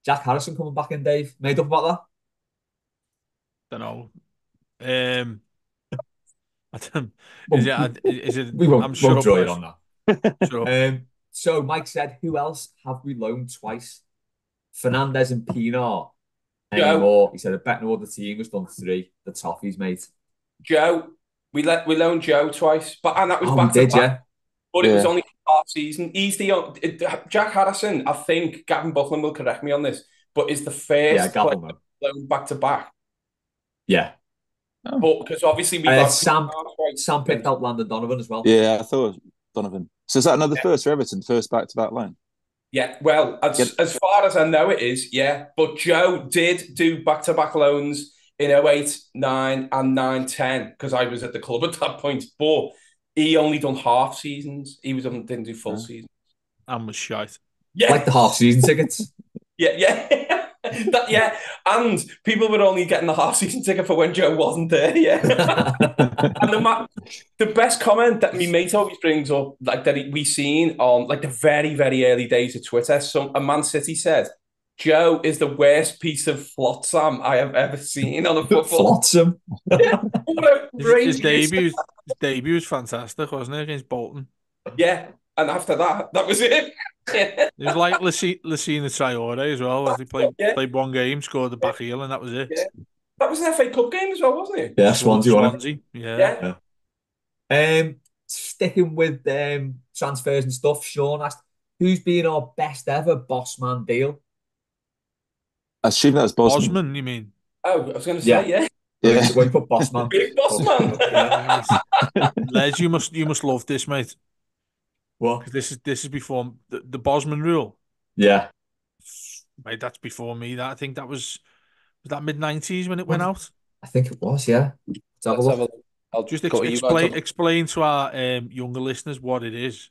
Jack Harrison coming back in, Dave. Made up about that? Don't know. Is it? We won't, I'm sure won't draw it on that. Sure. So Mike said, who else have we loaned twice? Fernandez and Pinar. Anymore. He said, I bet no other team has done 3. The Toffees, mate. Joe. We loaned Joe twice, and that was back to back. Yeah. But it was only half season. He's Jack Harrison. I think Gavin Buckland will correct me on this, but is the first player loaned back to back. Yeah. But because obviously we got Sam picked out Landon Donovan as well. Yeah, I thought it was Donovan. So is that another first for Everton? First back-to-back loan? Yeah, well, as far as I know it is, yeah. But Joe did do back-to-back loans in 08, 9 and 9, 10 because I was at the club at that point. But he only done half seasons. He didn't do full seasons. And was shite. Yeah. Like the half season tickets. Yeah. And people were only getting the half season ticket for when Joe wasn't there. Yeah. And the best comment that my mate always brings up, like that we seen on like the very, very early days of Twitter, a Man City said, Joe is the worst piece of flotsam I have ever seen on a football. Flotsam. His debut was fantastic, wasn't it, against Bolton? Yeah, and after that was it. It was like Lassina Traore as well. As he played one game, scored the back heel, and that was it. Yeah. That was an FA Cup game as well, wasn't it? Yeah, Swansea. Yeah. Sticking with transfers and stuff, Sean asked, who's been our best ever Bossman deal? I assume that's Bosman. Bosman, you mean? Oh, I was going to say, yeah. When you put Bossman. Big Bossman. Les, you must love this, mate. What? This is before the Bosman rule. Yeah. Mate, that's before me. I think that was that mid-90s when it went out? I think it was, yeah. Let's have a look. I'll just explain to our younger listeners what it is.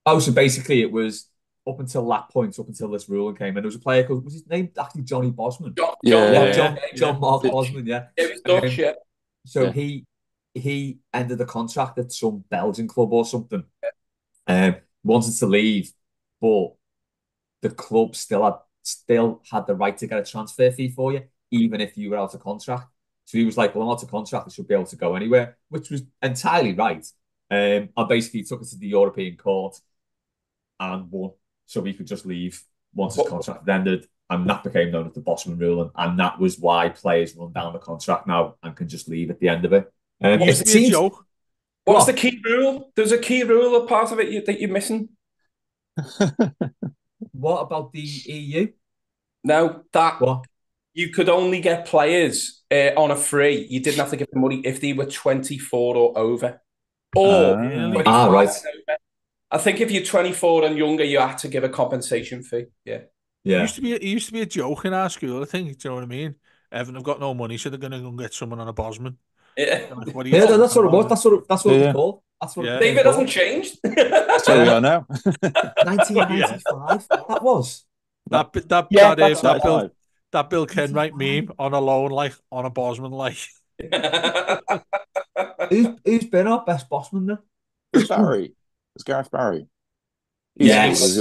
Oh, so basically it was up until that point, up until this ruling came in, there was a player called, was his name actually Johnny Bosman? John Mark Bosman, yeah. It was Dutch, yeah. So he ended the contract at some Belgian club or something. Wanted to leave, but the club still had the right to get a transfer fee for you, even if you were out of contract. So he was like, well, I'm out of contract, I should be able to go anywhere, which was entirely right. And basically took it to the European court and won. So he could just leave once his contract ended. And that became known as the Bosman rule. And that was why players run down the contract now and can just leave at the end of it. It seems a joke. What's the key rule? There's a key rule, a part of it that you're missing. What about the EU? No, you could only get players on a free. You didn't have to give them money if they were 24 or over. Right. I think if you're 24 and younger, you had to give a compensation fee. Yeah. It used to be a joke in our school, I think. Do you know what I mean? Everton have got no money, so they're going to go and get someone on a Bosman. Yeah, that's what it was. That's what it's called. That's what David hasn't changed. That's where we are now. 1995. That was that Bill Kenwright meme on a loan, like on a Bosman, like. Who's been our best Bosman then? Barry. It's Gareth Barry. Yes.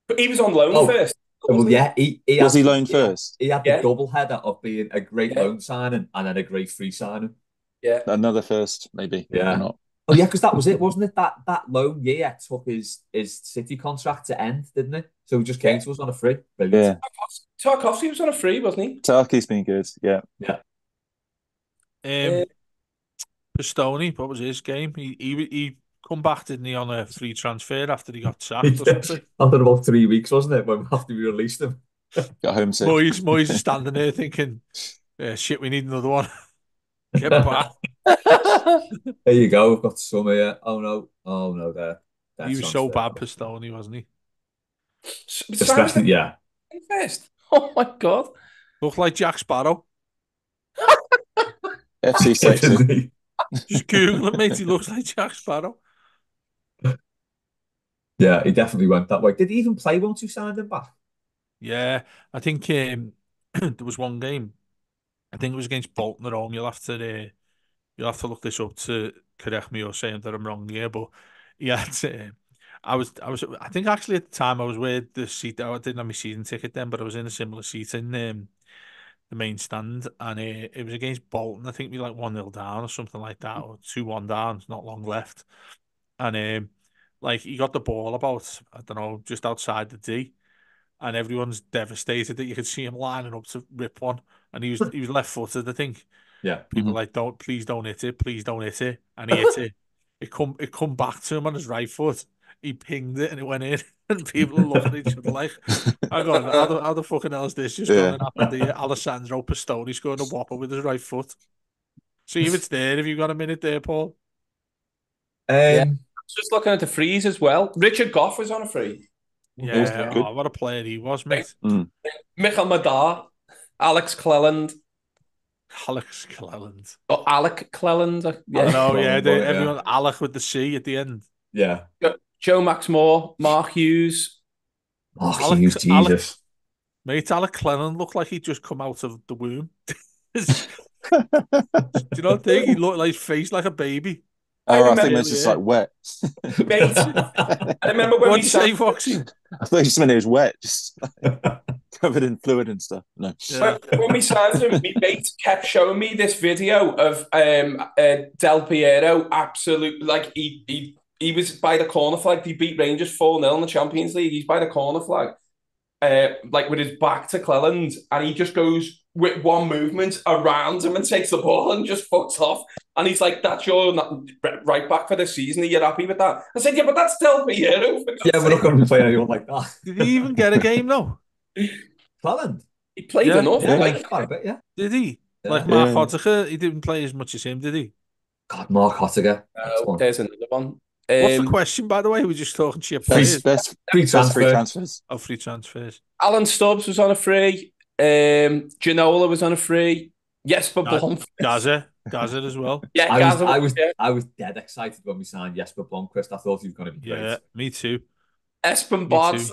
But he was on loan first. Well, yeah, he was he loaned first? He had the double header of being a great loan signing and then a great free signing. Yeah, another first, maybe. Yeah. Or not. Oh yeah, because that was it, wasn't it? That loan year took his City contract to end, didn't it? So he just came to us on a free. Brilliant. Yeah. Tarkowski was on a free, wasn't he? Tarky's been good. Yeah. Pistone, what was his game? He come back, didn't he, on a free transfer after he got sacked or something? After about 3 weeks, wasn't it, after we released him? Got home sick. Moyes is standing there thinking, shit, we need another one. Get back. There you go. We've got some here. Oh no, there. He was so bad, Pistone, wasn't he? Especially, yeah. First. Oh my God. Looked like Jack Sparrow. FC sexy. Just Google it, mate. He looks like Jack Sparrow. Yeah, he definitely went that way. Did he even play once you signed him back? Yeah, I think there was one game. I think it was against Bolton at home. You'll have to look this up to correct me or saying that I'm wrong here. But yeah, I think actually at the time I was with the seat. I didn't have my season ticket then, but I was in a similar seat in the main stand, and it was against Bolton. I think we like 1-0 down or something like that, or 2-1 down. Not long left, and like he got the ball about, I don't know, just outside the D, and everyone's devastated that you could see him lining up to rip one, and he was left-footed, I think. Yeah. People like, please don't hit it, please don't hit it, and he hit it. It come back to him on his right foot. He pinged it and it went in, and people are looking at each other like, "Hang on, how the fucking hell is this just going to happen?" The Alessandro Pistone scoring a whopper with his right foot. See if it's there. If you've got a minute there, Paul. Yeah. Just looking at the frees as well. Richard Goff was on a free. Yeah, what a player he was, mate. Michael Madar, Alex Cleland. Alex Cleland. Oh, Alec Cleland. Yeah. Everyone Alec with the C at the end. Yeah. Joe Max Moore, Mark Hughes. Hughes, Jesus. Mate, Alec Cleland looked like he'd just come out of the womb. Do you not think he looked like his face like a baby? I think it's just like wet. Mate, I remember when What'd you say, Foxy? I thought you just meant it was wet, just covered in fluid and stuff. No. Yeah. When we signed him, my mate kept showing me this video of Del Piero. Absolute, like he was by the corner flag. He beat Rangers 4-0 in the Champions League. He's by the corner flag, like with his back to Cleland, and he just goes with one movement around him and takes the ball and just fucks off. And he's like, "That's your right back for the season. Are you happy with that?" I said, "Yeah, but that's Del Piero." Yeah, we're not going to play anyone like that. Did he even get a game though? Cleland. He played enough. Yeah, like quite a bit, yeah. Did he? Yeah. Like Mark Hottaker, he didn't play as much as him, did he? God, Mark Hottaker. There's another one. What's the question, by the way? We're just talking to your players. Free transfers. Oh, free transfers. Alan Stubbs was on a free. Ginola was on a free. Jesper Blomqvist. Gaza as well. Yeah, I was dead excited when we signed Jesper Blomqvist. I thought he was going to be great. Yeah, me too. Espen Bards.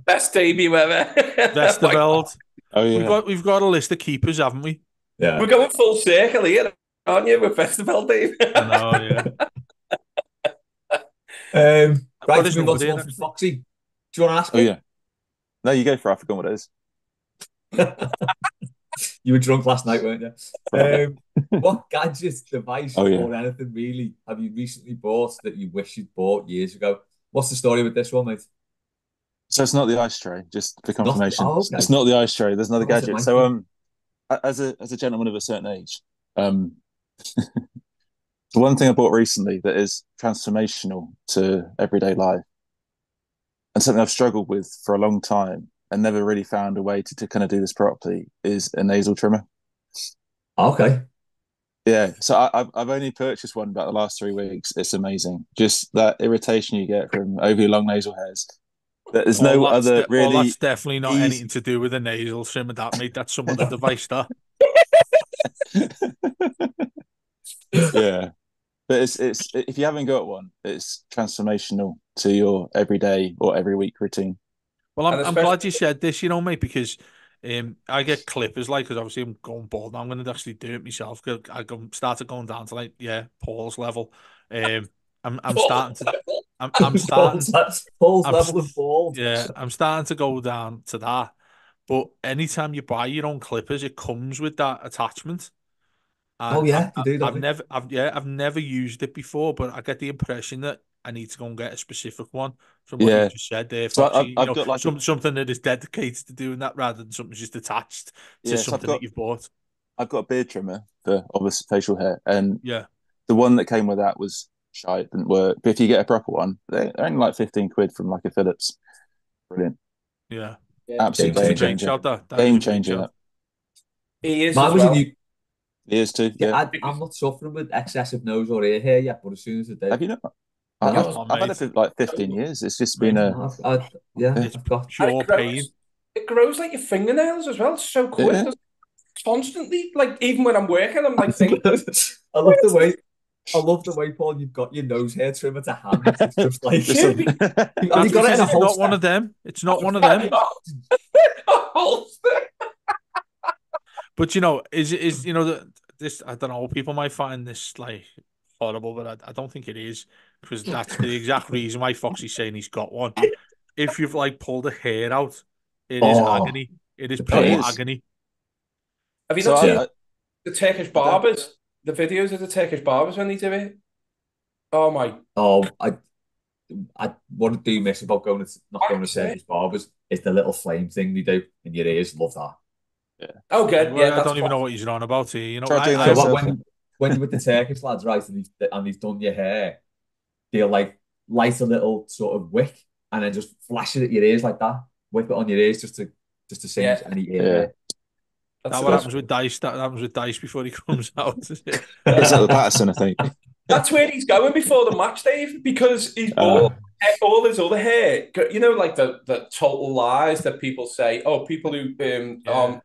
Best debut ever. Westerveld. Oh yeah. We've got a list of keepers, haven't we? Yeah. We're going full circle here, aren't you, with Westerveld, Dave? I know, yeah. Right, move on to one from Foxy. Do you want to ask me? Oh yeah. No, you go for it. I forgot what it is. You were drunk last night, weren't you? What gadgets, device, or anything really have you recently bought that you wish you'd bought years ago? What's the story with this one, mate? So it's not the ice tray, just for confirmation. Okay. It's not the ice tray. There's another gadget. So as a gentleman of a certain age, the one thing I bought recently that is transformational to everyday life, and something I've struggled with for a long time and never really found a way to kind of do this properly, is a nasal trimmer. Okay. Yeah, so I've only purchased one about the last 3 weeks. It's amazing. Just that irritation you get from overly long nasal hairs. There's no other really. Well, that's definitely not anything to do with a nasal trimmer, that, mate. That's some other device, that. Yeah, but it's if you haven't got one, it's transformational to your everyday or every week routine. Well, I'm glad you said this, mate, because I get clippers, like, because obviously I'm going bald now. I'm going to actually do it myself. I started going down to Paul's level. I'm I'm starting. Paul's level of bald. Yeah, I'm starting to go down to that. But anytime you buy your own clippers, it comes with that attachment. And Yeah, you do, don't you? I've never used it before, but I get the impression that I need to go and get a specific one from what you just said there, Foxy. So I've got like something that is dedicated to doing that rather than something just attached to something that you've bought. I've got a beard trimmer for obvious facial hair, and the one that came with that was shite, didn't work. But if you get a proper one, they're only like 15 quid from like a Philips. Brilliant. Yeah. Absolute game changer. Game changer. He is. Mine was a new. He is too. Yeah, I'm not suffering with excessive nose or ear hair yet, but as soon as I do. Have you not? I've had it for like 15 years. It's just been a. It's got pure pain. It grows like your fingernails as well. It's so quick. Yeah. Constantly, like even when I'm working, I'm like thinking. I love the way, Paul, you've got your nose hair trimmer to hand. It's just like you got it in a holster. It's not one of them. It's not one of them. But you know, is you know this? I don't know. People might find this like horrible, but I don't think it is, because that's the exact reason why Foxy's saying he's got one. If you've like pulled a hair out, it is agony. It is pure agony. Have you not seen the Turkish barbers? The videos of the Turkish barbers when they do it? Oh my! I what I do miss about going to Turkish barbers is the little flame thing they do in your ears. Love that. Yeah. Oh, good. Well, I don't even know what you're on about here. You know, when you're with the Turkish lads, right, and he's done your hair, they'll like light a little sort of wick and then just flash it at your ears like that. Whip it on your ears just to singe any ear. That's what happens with Dice. That happens with Dice before he comes out. It's like the Patterson, I think. That's where he's going before the match, Dave, because he's all his other hair. You know, like the total lies that people say. Oh, people who are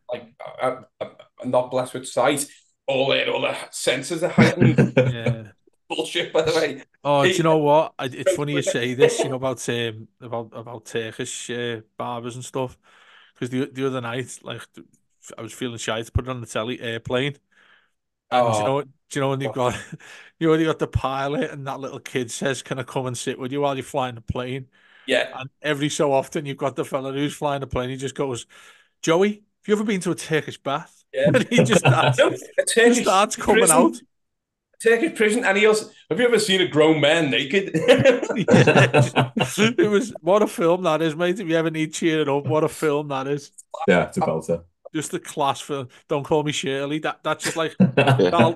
not blessed with sight, all their senses are heightened. Yeah. Bullshit, by the way. Oh, do you know what? It's funny you say this, you know, about Turkish barbers and stuff, because the other night, like, I was feeling shy to put it on the telly, Airplane. And do you know when you've got the pilot and that little kid says, "Can I come and sit with you while you're flying the plane?" Yeah. And every so often you've got the fella who's flying the plane. He just goes, "Joey, have you ever been to a Turkish bath?" Yeah. And he just starts coming out. Turkish prison, and he also, have you ever seen a grown man naked? It was, what a film that is, mate. If you ever need cheering up, what a film that is. Yeah, it's a belter. Just a class film. Don't Call Me Shirley. That's just like, that'll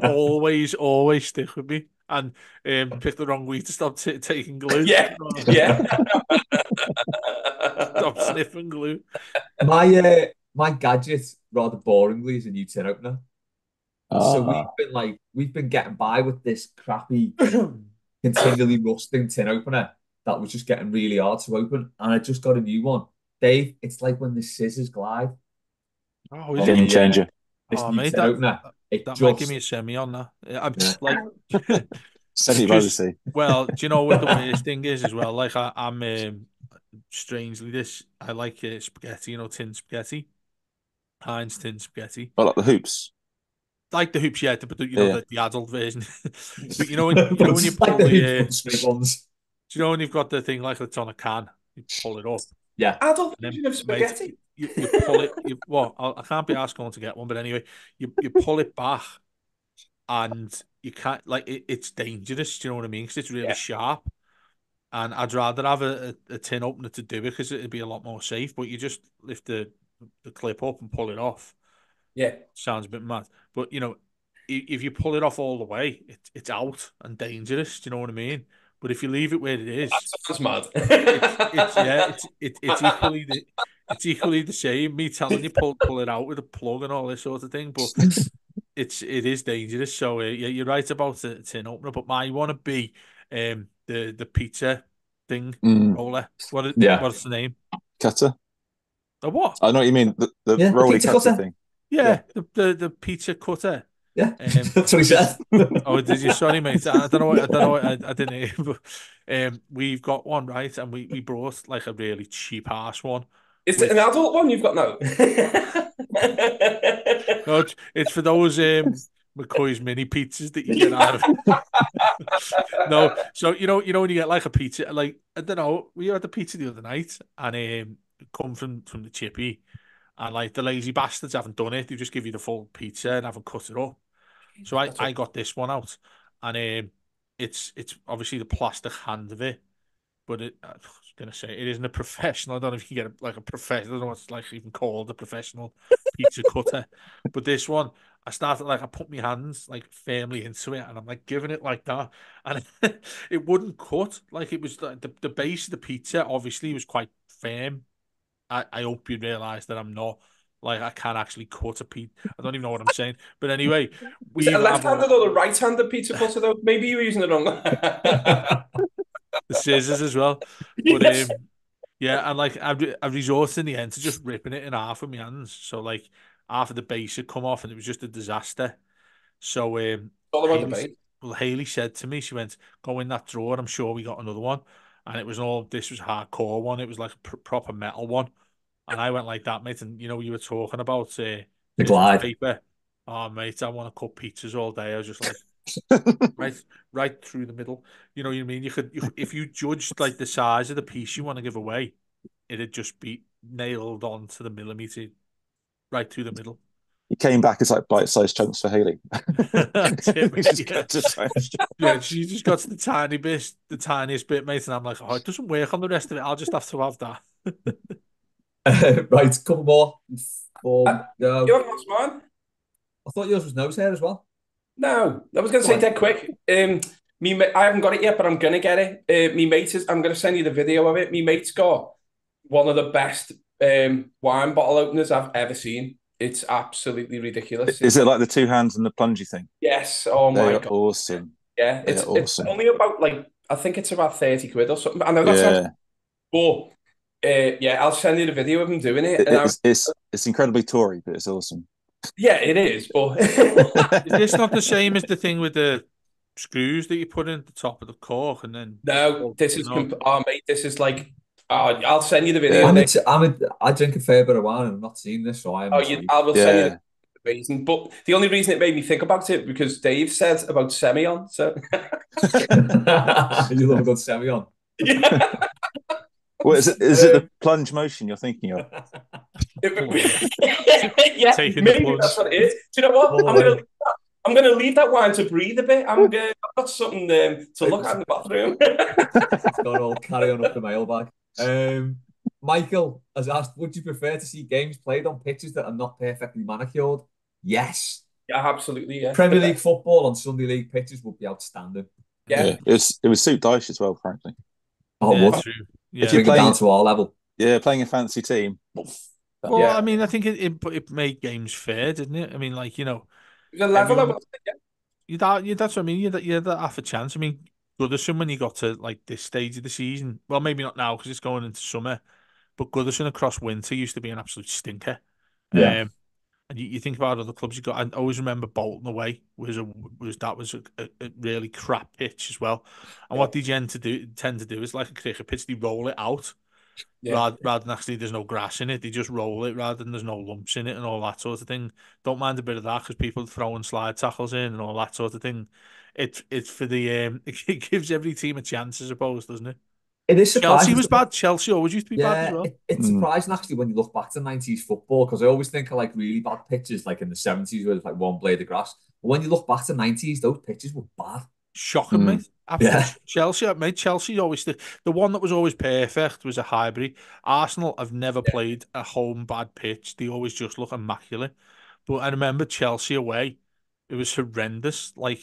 always stick with me. And pick the wrong week to stop taking glue. Yeah. Stop sniffing glue. My gadget, rather boringly, is a new tin opener. So we've been getting by with this crappy, continually rusting tin opener that was just getting really hard to open, and I just got a new one. Dave, it's like when the scissors glide. Oh, is it? Game changer. This new tin opener. That might give me a semi on that. I'm like semi. Well, do you know what the worst thing is as well? Like I'm strangely I like spaghetti, you know, tin spaghetti, Heinz tin spaghetti. I like the hoops. Like the hoops, yeah, but the adult version. But you know when you pull the ones. Do you know when you've got the thing like it's on a can, you pull it up. Yeah, adult version of spaghetti. You pull it. I can't be asked going to get one, but anyway, you pull it back, and you can't, like, it's dangerous. Do you know what I mean? Because it's really sharp, and I'd rather have a tin opener to do it because it'd be a lot more safe. But you just lift the clip up and pull it off. Yeah, sounds a bit mad, but you know, if you pull it off all the way, it's out and dangerous. Do you know what I mean? But if you leave it where it is, that's mad. It's equally the same. Me telling you pull it out with a plug and all this sort of thing, but it is dangerous. So yeah, you're right about the tin opener. But my want to be the pizza thing roller. What's the name? Cutter. The what? I know what you mean. The rolling cutter thing. Yeah, the pizza cutter. Yeah, that's what he said. Oh, did you? Sorry, mate. I don't know what I didn't hear. But, we've got one, right, and we brought like a really cheap ass one. Is it an adult one you've got now? No, it's for those McCoy's mini pizzas that you get out of. No, so you know when you get like a pizza, like I don't know, we had the pizza the other night, and come from the chippy, and like the lazy bastards haven't done it. They just give you the full pizza and haven't cut it up. So I got this one out, and it's obviously the plastic hand of it, but I was gonna say it isn't a professional. I don't know if you can get like a professional. I don't know what's like even called a professional pizza cutter, but this one. I started like I put my hands like firmly into it, and I'm like giving it like that, and it wouldn't cut. Like it was like the base of the pizza obviously was quite firm. I hope you realise that I'm not like I can actually cut a pizza. I don't even know what I'm saying, but anyway, was it a left-handed or the right-handed pizza cutter though? Maybe you were using it wrong. The scissors as well, but yeah, and like I resorted in the end to just ripping it in half with my hands. So like half of the base had come off, and it was just a disaster. So all about the base. Well, Haley said to me, she went, "Go in that drawer. I'm sure we got another one." And it was this was hardcore one. It was like a proper metal one. And I went like that, mate. And you know, you were talking about the glide paper. Oh, mate, I want to cut pizzas all day. I was just like, right through the middle. You know what I mean? You could if you judged like the size of the piece you want to give away, it'd just be nailed on to the millimeter, right through the middle. He came back as like bite-sized chunks for Haley. Yeah, she just got to the tiniest bit, mate, and I'm like, oh, it doesn't work on the rest of it. I'll just have to have that. Right, couple more. Your last one. I thought yours was nose hair as well. No, I was going to say dead quick. I haven't got it yet, but I'm going to get it. Me mate I'm going to send you the video of it. Me mate's got one of the best wine bottle openers I've ever seen. It's absolutely ridiculous. Is it like the two hands and the plungy thing? Yes. Oh my God. Awesome. Yeah, it's only about like I think it's about 30 quid or something. I know that's but yeah, I'll send you the video of him doing it. It's incredibly Tory, but it's awesome. Yeah, it is. But is this not the same as the thing with the screws that you put in the top of the cork and then? No, this is mate. This is like. I'll send you the video. I drink a fair bit of wine and I've not seen this, so I will send you the reason. But the only reason it made me think about it because Dave said about Semillon. So you love a good Semillon. Yeah. Well, is it the plunge motion you're thinking of? Yeah, maybe that's what it is. Do you know what? I'm gonna leave that wine to breathe a bit. I've got something to look at in the bathroom. It's got all carry on up the mailbag. Michael has asked, would you prefer to see games played on pitches that are not perfectly manicured? Yes. Yeah, absolutely. Yeah. Premier League football on Sunday League pitches would be outstanding. Yeah. It would suit Dyche as well, frankly. Oh, yeah, what? Yeah. If you bring it down to our level. Yeah, playing a fancy team. Well, I mean, I think it made games fair, didn't it? I mean, like, you know, the level of that's what I mean. You had that half a chance. I mean, Goodison, when you got to like this stage of the season, well, maybe not now because it's going into summer, but Goodison across winter used to be an absolute stinker. Yeah. And you think about other clubs you got. I always remember Bolton away was a really crap pitch as well. And what they tend to do is like a cricket pitch, they roll it out. Rather than actually there's no grass in it, they just roll it rather than there's no lumps in it and all that sort of thing. Don't mind a bit of that because people throwing slide tackles in and all that sort of thing. It's for the it gives every team a chance, I suppose, doesn't it? It is surprising. Chelsea was bad. Chelsea always used to be bad as well. It's surprising actually when you look back to 90s football because I always think of like really bad pitches like in the 70s where there's like one blade of grass. But when you look back to 90s, those pitches were bad. Shocking, mate. Absolutely. Chelsea always the one that was always perfect was a Highbury. Arsenal have never played a home bad pitch. They always just look immaculate. But I remember Chelsea away. It was horrendous. Like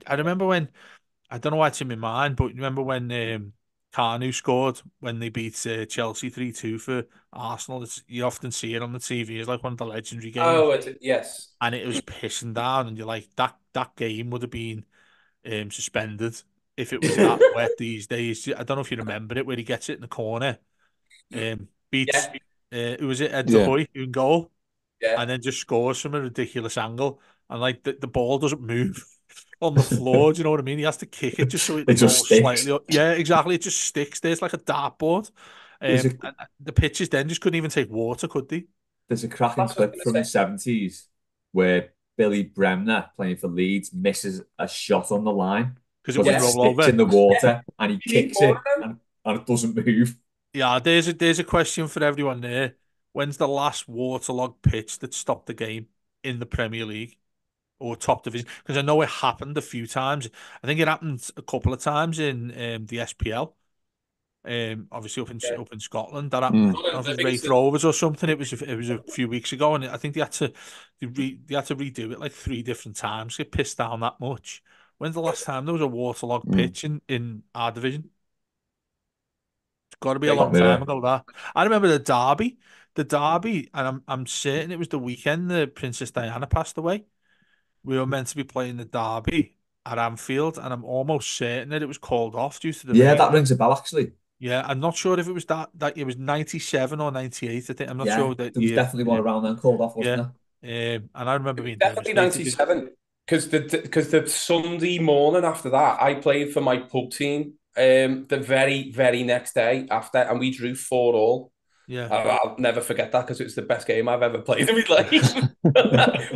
I remember when I don't know why it's in my mind, but remember when Kanu scored when they beat Chelsea 3-2 for Arsenal. You often see it on the TV. It's like one of the legendary games. Oh, yes. And it was pissing down, and you're like, that game would have been suspended if it was that wet these days. I don't know if you remember it, where he gets it in the corner, beats it was Ed De Hoy in goal, and then just scores from a ridiculous angle, and like the ball doesn't move on the floor. Do you know what I mean? He has to kick it just so it just sticks. Slightly. Yeah, exactly. It just sticks there. It's like a dartboard. And the pitches then just couldn't even take water, could they? There's a cracking clip from the 70s where Billy Bremner playing for Leeds misses a shot on the line because it it would roll sticks over in the water and he You need kicks more it of them. and it doesn't move. Yeah, there's a question for everyone there. When's the last waterlogged pitch that stopped the game in the Premier League or top division? Because I know it happened a few times. I think it happened a couple of times in the SPL. Obviously up in Scotland. That happened. I don't know if it was Wraith Rovers or something. It was a few weeks ago, and I think they had to redo it like 3 different times. Get pissed down that much. When's the last time there was a waterlogged pitch in our division? It's got to be a long time ago. That I remember the Derby, and I'm certain it was the weekend the Princess Diana passed away. We were meant to be playing the Derby at Anfield, and I'm almost certain that it was called off due to the rain. That rings a bell actually. Yeah, I'm not sure if it was that it was 97 or 98. I think I'm not sure that there was definitely one around then called off, wasn't there? And I remember being definitely devastated. 97 because the Sunday morning after that, I played for my pub team. The very next day after, and we drew 4-4. Yeah, I'll never forget that because it was the best game I've ever played in my life.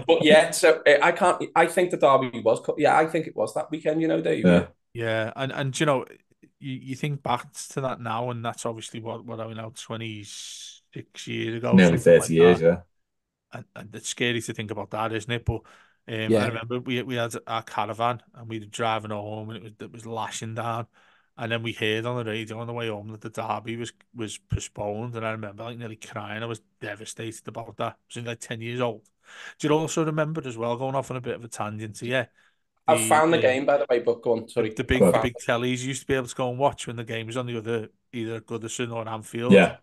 But yeah, so I can't. I think the Derby was. Yeah, I think it was that weekend. You know, Dave. Yeah, and you know, you think back to that now, and that's obviously what I mean now, 26 years ago, nearly 30 like years, that. And it's scary to think about that, isn't it? But I remember we had our caravan and we were driving home, and it was lashing down. And then we heard on the radio on the way home that the Derby was postponed, and I remember like nearly crying. I was devastated about that. I was like 10 years old. Do you also remember as well, going off on a bit of a tangent here? I found the game, by the way, but go on, sorry. The big tellies used to be able to go and watch when the game was on the other, either Goodison or Anfield. Yeah.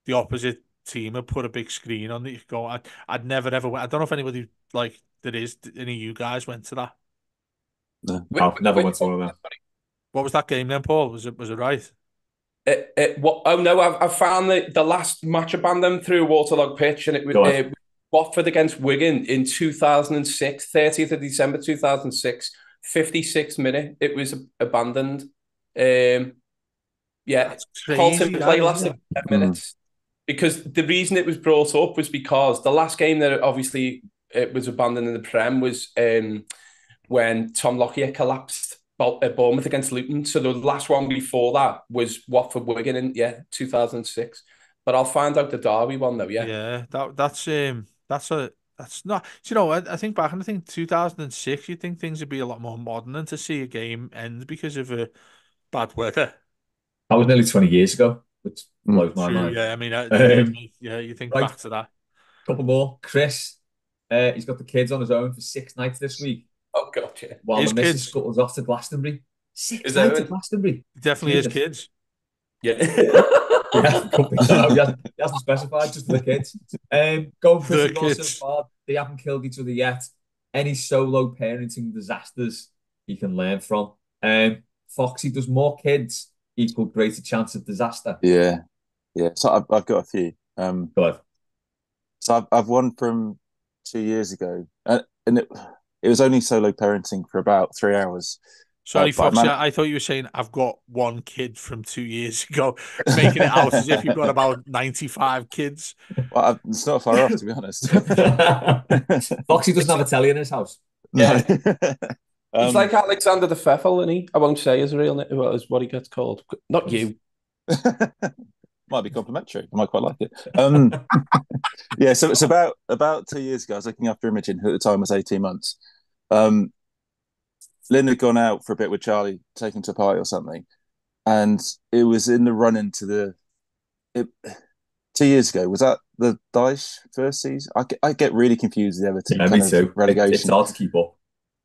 The opposite team had put a big screen on that you could go. I'd never ever went. I don't know if anybody like any of you guys went to that. No, I've never went to one of them. What was that game then, Paul? Was it right? Oh no, I found the last match abandoned them through a waterlogged pitch, and it was Watford against Wigan in 2006, 30th of December 2006, 56th minute. It was abandoned. Colton play lasted 10 minutes. Because the reason it was brought up was because the last game that obviously it was abandoned in the Prem was when Tom Lockyer collapsed at Bournemouth against Luton. So the last one before that was Watford Wigan in 2006. But I'll find out the Derby one though. Yeah, that's not. You know, I think back and I think 2006. You'd think things would be a lot more modern than to see a game end because of bad weather. That was nearly 20 years ago, which blows my mind. Yeah, I mean, you think back to that. Couple more. Chris, he's got the kids on his own for 6 nights this week. Oh, God, yeah. While the missus scuttles off to Glastonbury. 6 nights at Glastonbury. Definitely his kids. Yeah. He hasn't specified, just for the kids. Go for the kids. So far. They haven't killed each other yet. Any solo parenting disasters you can learn from. Foxy, does more kids equal greater chance of disaster? Yeah. So I've got a few. Go ahead. So I've one from 2 years ago, and it was only solo parenting for about 3 hours. Sorry, Foxy, I thought you were saying I've got one kid from 2 years ago, making it out as if you've got about 95 kids. Well, it's not far off, to be honest. Foxy doesn't have a telly in his house. Yeah. He's like Alexander the Pfeffel, isn't he? I won't say his real name, well, is what he gets called. Not you. Might be complimentary. I might quite like it. Yeah, so it's about 2 years ago. I was looking after Imogen, who at the time was 18 months. Lynn had gone out for a bit with Charlie, taken to a party or something, and it was in the run into 2 years ago. Was that the Dyche first season? I get really confused with the Everton me too. Relegation. It's hard to keep up.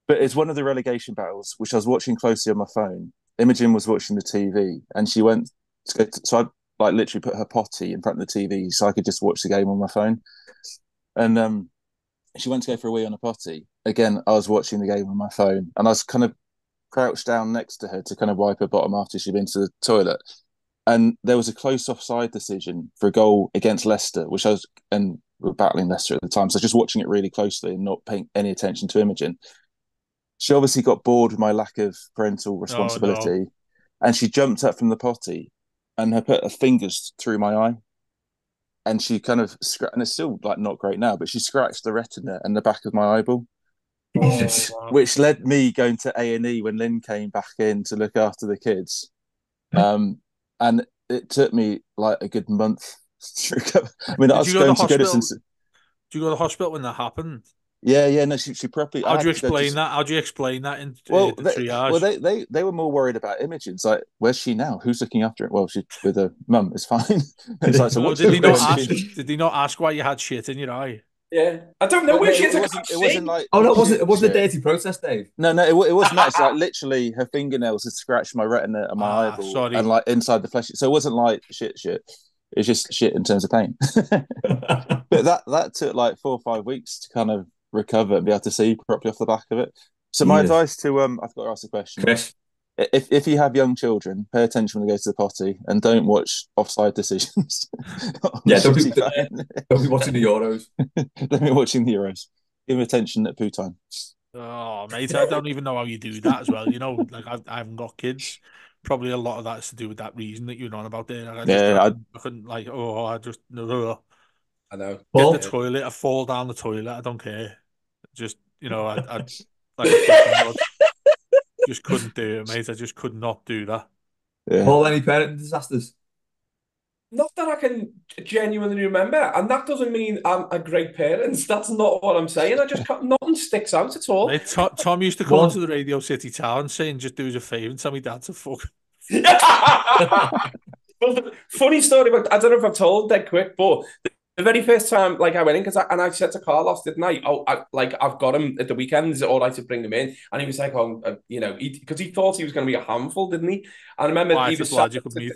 But it's one of the relegation battles, which I was watching closely on my phone. Imogen was watching the TV, and she went to go so I literally put her potty in front of the TV so I could just watch the game on my phone. And she went to go for a wee on a potty. Again, I was watching the game on my phone, and I was kind of crouched down next to her to kind of wipe her bottom after she'd been to the toilet. And there was a close offside decision for a goal against Leicester, and we were battling Leicester at the time. So I was just watching it really closely and not paying any attention to Imogen. She obviously got bored with my lack of parental responsibility. Oh, no. And she jumped up from the potty and put her fingers through my eye. And she kind of and it's still like not great now, but she scratched the retina and the back of my eyeball. which led me going to A&E when Lynn came back in to look after the kids. And it took me like a good month to recover. I mean, I was going to go to some... Did you go to the hospital when that happened? Yeah, no, she properly... How do you explain that? How do you explain that in the triage? Well, they were more worried about imaging. It's like, where's she now? Who's looking after it? Well, she's with her mum. It's fine. It's like, so did he not ask why you had shit in your eye? Yeah, I don't know where she's. It wasn't like. Oh no, it wasn't a dirty process, Dave. No, it wasn't that. It's like literally her fingernails had scratched my retina and my eyeball, sorry. and like inside the flesh. So it wasn't like shit. It's just shit in terms of pain. But that took like 4 or 5 weeks to kind of recover and be able to see properly off the back of it. So my advice to I've got to ask a question. Chris, if you have young children, pay attention when they go to the potty and don't watch offside decisions. Yeah, don't be watching the Euros. Don't be watching the Euros. Give them attention at poo time. Oh, mate, I don't even know how you do that as well. You know, like I haven't got kids. Probably a lot of that is to do with that reason that you're on about there. Like, I couldn't like, I just no. I know. Get the toilet, I fall down the toilet, I don't care. Just, you know, I like just couldn't do it, mate. I just could not do that. Yeah. Paul, any parenting disasters? Not that I can genuinely remember, and that doesn't mean I'm a great parent. That's not what I'm saying. I just can't, nothing sticks out at all. Mate, Tom used to come into the Radio City Town saying, "Just do us a favour and tell me dad to fuck." Well, funny story, but I don't know if I've told dead quick, but the very first time, like I went in, I said to Carlos, didn't I? Oh, I've got him at the weekend. Is it all right to bring him in? And he was like, you know, because he thought he was going to be a handful, didn't he? And I remember he was glad you could meet.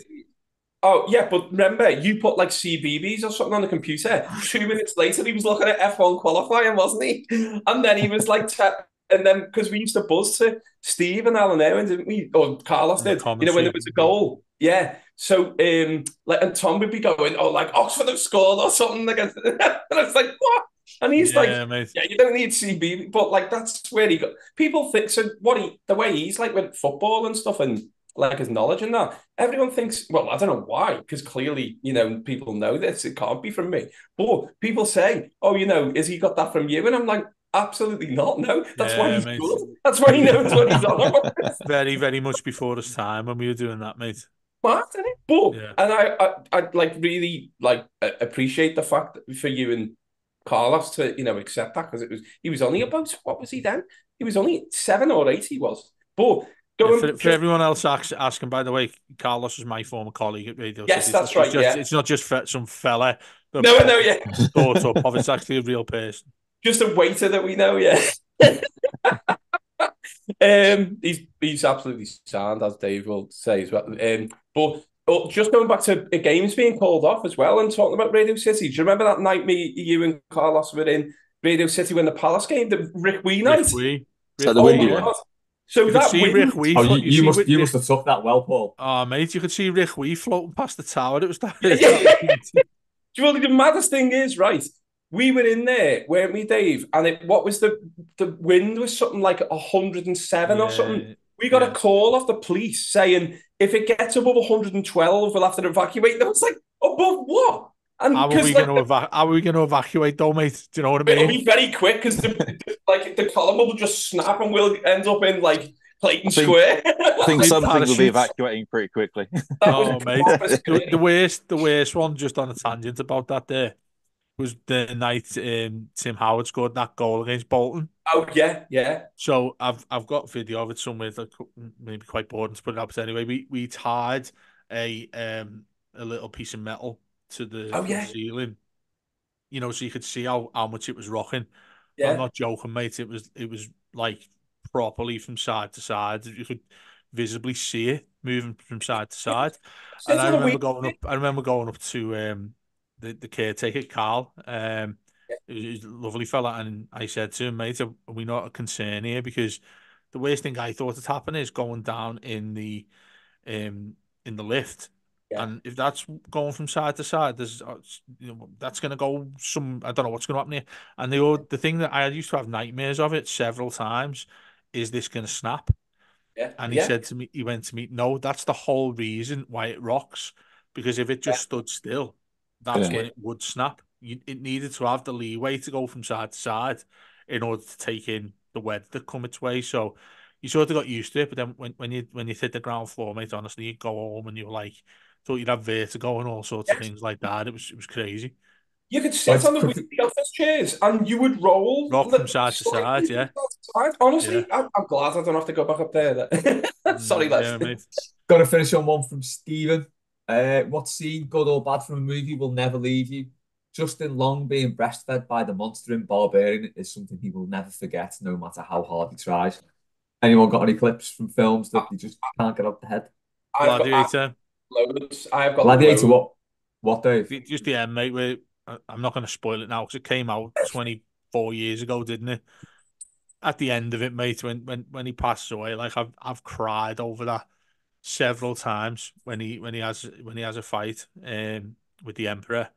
Oh, yeah, but remember, you put like CBBS or something on the computer. 2 minutes later, he was looking at F1 qualifying, wasn't he? And then he was like, and then because we used to buzz to Steve and Alan Owen, didn't we? Or Carlos did, you know, when there was a goal. Yeah. So, like, and Tom would be going, like Oxford have scored or something. Like, and I was like, what? And he's mate. Yeah, you don't need CB, but like, that's where he got. People think, so the way he's like with football and stuff and like his knowledge and that, everyone thinks, well, I don't know why, because clearly, you know, people know this, it can't be from me. But people say, oh, you know, is he got that from you? And I'm like, absolutely not. No, that's why he's good. That's why he knows what he's on about. Very, very much before his time when we were doing that, mate. Smart, isn't it? But and I like really like appreciate the fact that for you and Carlos to, you know, accept that, because he was only about, what was he then? He was only 7 or 8. He was, but. For everyone else asking, by the way, Carlos is my former colleague at Radio Yes, City. that's right. It's not just some fella. Yeah. Thought up of. It's actually a real person. Just a waiter that we know, yeah. He's absolutely sound, as Dave will say as well. But just going back to games being called off as well and talking about Radio City. Do you remember that night you and Carlos were in Radio City when the Palace game, the Rick Wee night? The windy one. So you that Rick Wee. You must have took that well, Paul. Oh, mate, you could see Rick Wee floating past the tower. It was that. Well, the maddest thing is, right? We were in there, weren't we, Dave? And what was the wind was something like 107 or something. We got a call off the police saying if it gets above 112, we'll have to evacuate. And I was like, above what? And how are we going to evacuate, though, mate? Do you know what I mean? It'll be very quick because the column will just snap and we'll end up in like Clayton Square. I think something will be evacuating pretty quickly. Mate, the worst one, just on a tangent about that there, was the night Tim Howard scored that goal against Bolton. Oh yeah. So I've got video of it somewhere that maybe quite boring to put it up. But anyway, we tied a little piece of metal to the ceiling, you know, so you could see how much it was rocking. I'm not joking, mate. It was like properly from side to side. You could visibly see it moving from side to side. And I remember going up to the caretaker, Carl. He was a lovely fella, and I said to him, mate, are we not concerned here? Because the worst thing I thought had happened is going down in the lift. Yeah. And if that's going from side to side, there's that's going to go some. I don't know what's going to happen here. And the thing that I used to have nightmares of it several times is this going to snap. Yeah. And he went to me, no, that's the whole reason why it rocks. Because if it just stood still, that's when it would snap. It needed to have the leeway to go from side to side in order to take in the weather that come its way. So you sort of got used to it. But then when you hit the ground floor, mate, honestly, you go home and you're like, thought you'd have vertigo and all sorts of things like that. It was crazy. You could sit on the office chairs and you would rock from side to side. Yeah. Honestly, yeah. I'm glad I don't have to go back up there. Sorry, Les. Yeah, got to finish on one from Stephen. What scene, good or bad, from a movie will never leave you? Justin Long being breastfed by the monster in Barbarian is something he will never forget, no matter how hard he tries. Anyone got any clips from films that you just can't get out the head? Gladiator. I've got Gladiator. What, Dave? Just the end, mate. Where I'm not going to spoil it now because it came out 24 years ago, didn't it? At the end of it, mate, when he passes away, like I've cried over that several times when he has a fight with the Emperor,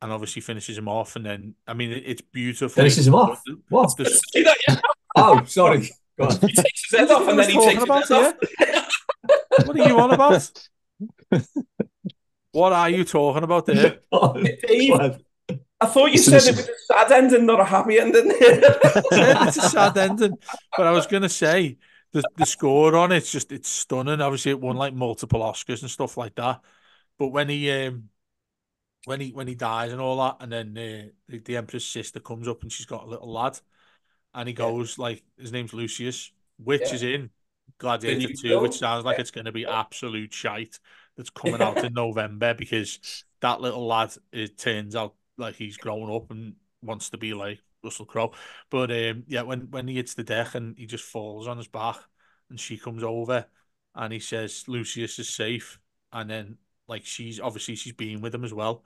and obviously finishes him off, and then I mean it's beautiful. Finishes him off. What? Oh, sorry. Go on. He takes his head off, and then he takes his head off. What are you on about? What are you talking about there? Dave, I thought you said it was a sad ending, not a happy ending. It's a sad ending, but I was going to say the score on it's stunning. Obviously, it won like multiple Oscars and stuff like that. But when he dies and all that, and then the Emperor's sister comes up and she's got a little lad, and he goes like his name's Lucius, which is in Gladiator 2, which sounds like it's going to be absolute shite. That's coming out in November because that little lad, it turns out like he's grown up and wants to be like Russell Crowe. But yeah, when he hits the deck and he just falls on his back and she comes over and he says Lucius is safe, and then like she's been with him as well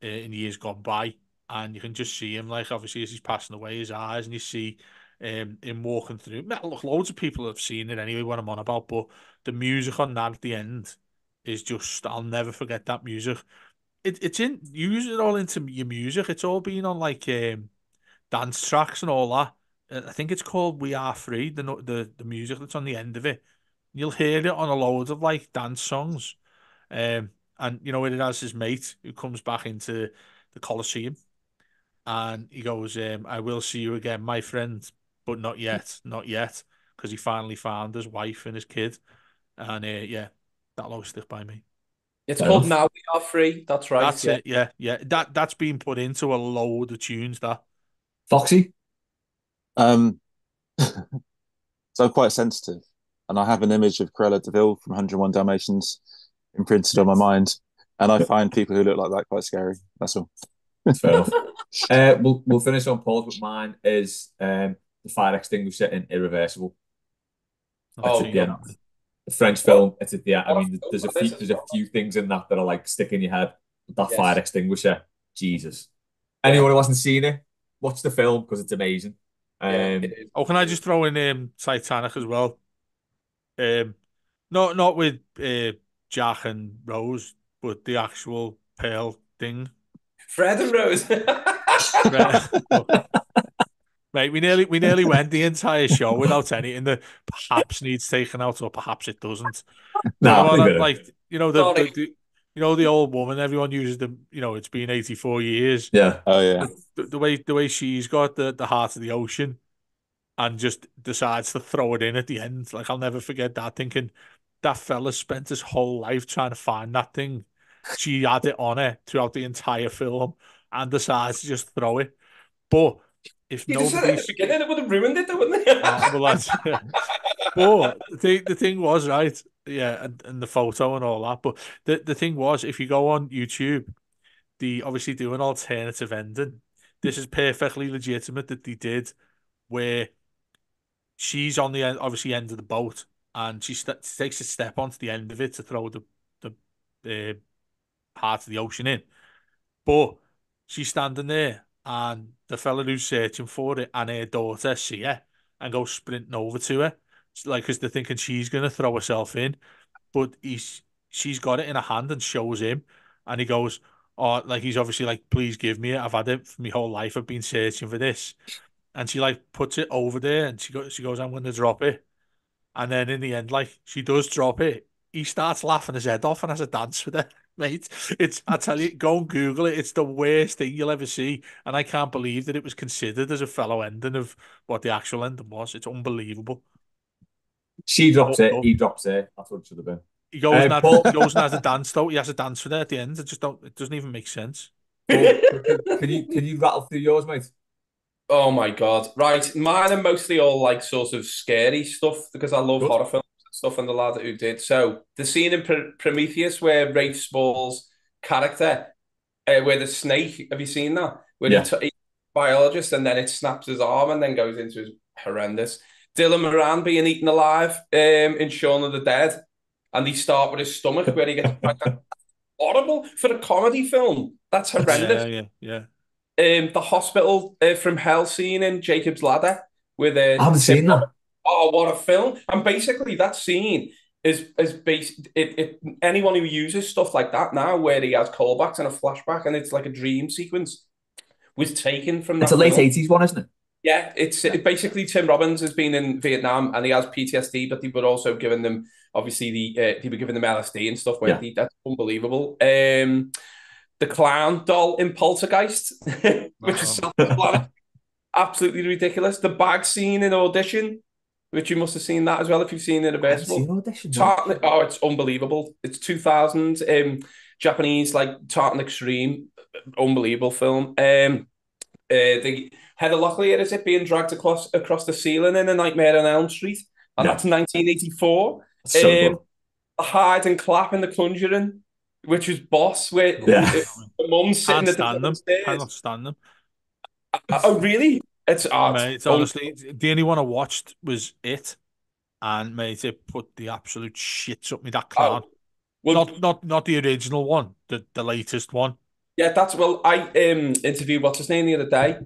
in years gone by, and you can just see him like obviously as he's passing away, his eyes, and you see him walking through. Look, loads of people have seen it anyway, what I'm on about, but the music on that at the end is just, I'll never forget that music. It's in, you use it all into your music. It's all been on like dance tracks and all that. I think it's called We Are Free, the music that's on the end of it. You'll hear it on a load of like dance songs. And you know, it has his mate who comes back into the Colosseum and he goes, I will see you again, my friend, but not yet, because he finally found his wife and his kid. And yeah, that'll always stick by me. It's called Now We Are Free. That's right. That's it. Yeah. That's been put into a load of tunes. That Foxy. So I'm quite sensitive, and I have an image of Cruella de Vil from 101 Dalmatians imprinted on my mind, and I find people who look like that quite scary. That's all. Fair enough. We'll finish on pause, but mine is the fire extinguisher in Irreversible. Yeah. French film. It's at the end. I mean, there's a few things in that are like stick in your head. That fire extinguisher, Jesus. Anyone who hasn't seen it, watch the film because it's amazing. Can I just throw in Titanic as well? Not with Jack and Rose, but the actual Pearl thing. Fred and Rose. Mate, we nearly went the entire show without anything that perhaps needs taken out, or perhaps it doesn't. No, the old woman. Everyone uses the. It's been 84 years. Yeah. Oh yeah. The way she's got the heart of the ocean, and just decides to throw it in at the end. Like I'll never forget that. Thinking that fella spent his whole life trying to find that thing. She had it on her throughout the entire film, and decides to just throw it. But if nobody said it at the beginning, it would have ruined it, though, wouldn't it? But the thing was, right, yeah, and the photo and all that. But the thing was, if you go on YouTube, they obviously do an alternative ending. This is perfectly legitimate that they did, where she's on the obviously end of the boat, and she takes a step onto the end of it to throw the heart of the ocean in, but she's standing there. And the fella who's searching for it and her daughter see her and go sprinting over to her, like because they're thinking she's gonna throw herself in, but she's got it in her hand and shows him, and he goes, oh, like he's obviously like, please give me it. I've had it for my whole life. I've been searching for this, and she like puts it over there, and she goes, I'm gonna drop it, and then in the end, like she does drop it. He starts laughing his head off and has a dance with her. Mate, I tell you, go and Google it. It's the worst thing you'll ever see. And I can't believe that it was considered as a fellow ending of what the actual ending was. It's unbelievable. She drops it, he drops it. That's what it should have been. He goes and has a dance though. He has a dance for that at the end. It doesn't even make sense. Can you rattle through yours, mate? Oh my God. Right. Mine are mostly all like sort of scary stuff because I love horror films and stuff, and the lad who did. So the scene in Prometheus where Rafe Spall's character, where the snake, have you seen that? Where he's biologist and then it snaps his arm and then goes into his horrendous. Dylan Moran being eaten alive in Shaun of the Dead. And they start with his stomach where he gets horrible for a comedy film. That's horrendous. Yeah. The hospital from hell scene in Jacob's Ladder with I haven't seen that. Oh, what a film! And basically, that scene is based. Anyone who uses stuff like that now, where he has callbacks and a flashback, and it's like a dream sequence, was taken from. It's a late '80s one, isn't it? Yeah, it's basically Tim Robbins has been in Vietnam and he has PTSD, but they were also giving them obviously they were giving them LSD and stuff. That's unbelievable. The clown doll in Poltergeist, which is absolutely ridiculous. The bag scene in Audition, which you must have seen that as well if you've seen it a bit. Oh, it's unbelievable. It's 2000 Japanese like Tartan Extreme, unbelievable film. The Heather Locklear is it being dragged across the ceiling in A Nightmare on Elm Street, and that's 1984. The Hide and Clap in The Conjuring, which was Boss, where the mum's sitting at the stairs. I cannot stand them. Oh, really? It's honestly the only one I watched was It, and mate, it put the absolute shits up me. That clown. Not the original one, the latest one. Yeah, I interviewed what's his name the other day.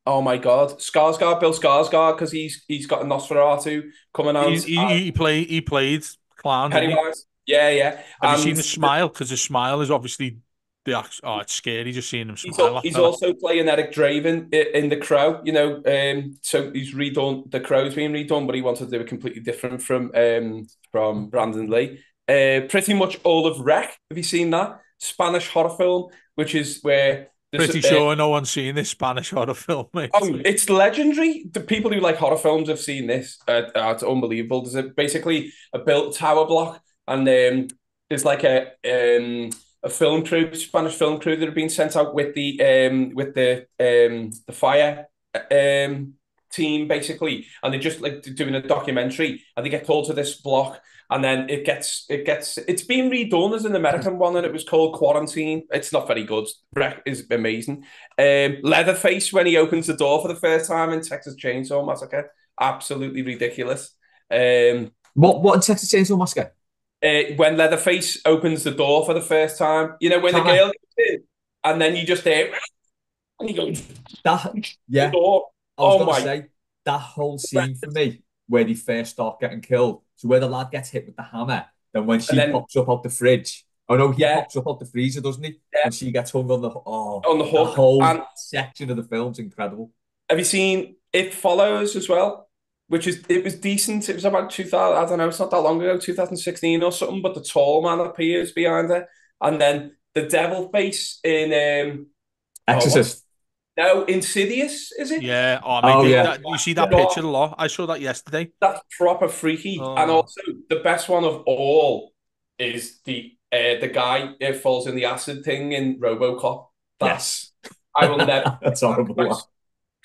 Oh my God, Bill Skarsgård, because he's got a Nosferatu coming out. He played clown. Pennywise. Yeah. Have you seen his smile? Because his smile is obviously it's scary just seeing him smile. He's also playing Eric Draven in The Crow. You know, so he's redone. The Crow's being redone, but he wanted to do it completely different from Brandon Lee. Pretty much all of Wreck. Have you seen that? Spanish horror film, which is where pretty sure no one's seen this Spanish horror film, mate. Oh, it's legendary. The people who like horror films have seen this. It's unbelievable. There's basically a built tower block, and there's like a film crew, Spanish film crew that have been sent out with the fire team basically, and they're just like doing a documentary, and they get called to this block. And then it's been redone as an American one, and it was called Quarantine. It's not very good. Wreck is amazing. Leatherface when he opens the door for the first time in Texas Chainsaw Massacre, absolutely ridiculous. What in Texas Chainsaw Massacre? When Leatherface opens the door for the first time, you know, when the girl gets in, and then you just hear, and you go, the door. I was going to say that whole scene for me where they first start getting killed. So where the lad gets hit with the hammer, then when she pops up out the fridge. Oh no, he pops up out the freezer, doesn't he? Yeah. And she gets hung on the hook. The whole section of the film's incredible. Have you seen It Follows as well? It was decent. It was about 2000. I don't know. It's not that long ago, 2016 or something. But the tall man appears behind her, and then the devil face in Exorcist. No, Insidious, is it? Yeah. You see that picture a lot. I saw that yesterday. That's proper freaky. And also, the best one of all is the guy who falls in the acid thing in RoboCop. Yes. I will never. That's horrible.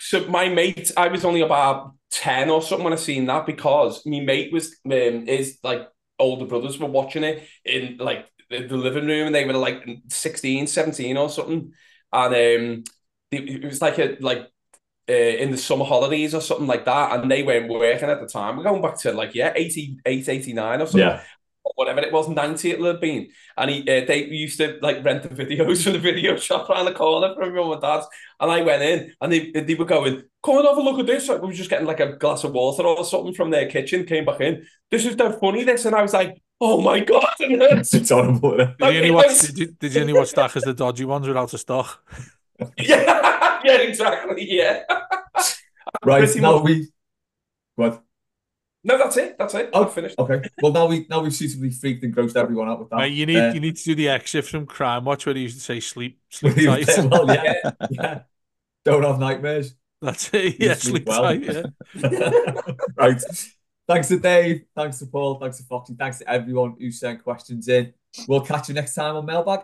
So my mate, I was only about 10 or something when I seen that, because my mate was his like older brothers were watching it in like the living room, and they were like 16, 17 or something, and it was like in the summer holidays or something like that, and they weren't working at the time. We're going back to 88, 89 or something. Yeah. Whatever it was, 90 it'll have been. And they used to like rent the videos from the video shop around the corner from my mum and dad's. And I went in, and they were going, come and have a look at this. We were just getting like a glass of water or something from their kitchen, came back in. This is dead funny, this. And I was like, oh my God. It's horrible. Did you only watch that because the dodgy ones were out of stock? yeah, exactly, yeah. Right, now what? No, that's it. That's it. Oh, I've finished. Okay. Well, now we've suitably freaked and grossed everyone out with that. Mate, you need to do the exit from Crime Watch where he used to say sleep tight. Well, yeah. Don't have nightmares. That's it. Yeah, sleep well. tight. Yeah. Right. Thanks to Dave. Thanks to Paul. Thanks to Foxy. Thanks to everyone who sent questions in. We'll catch you next time on Mailbag.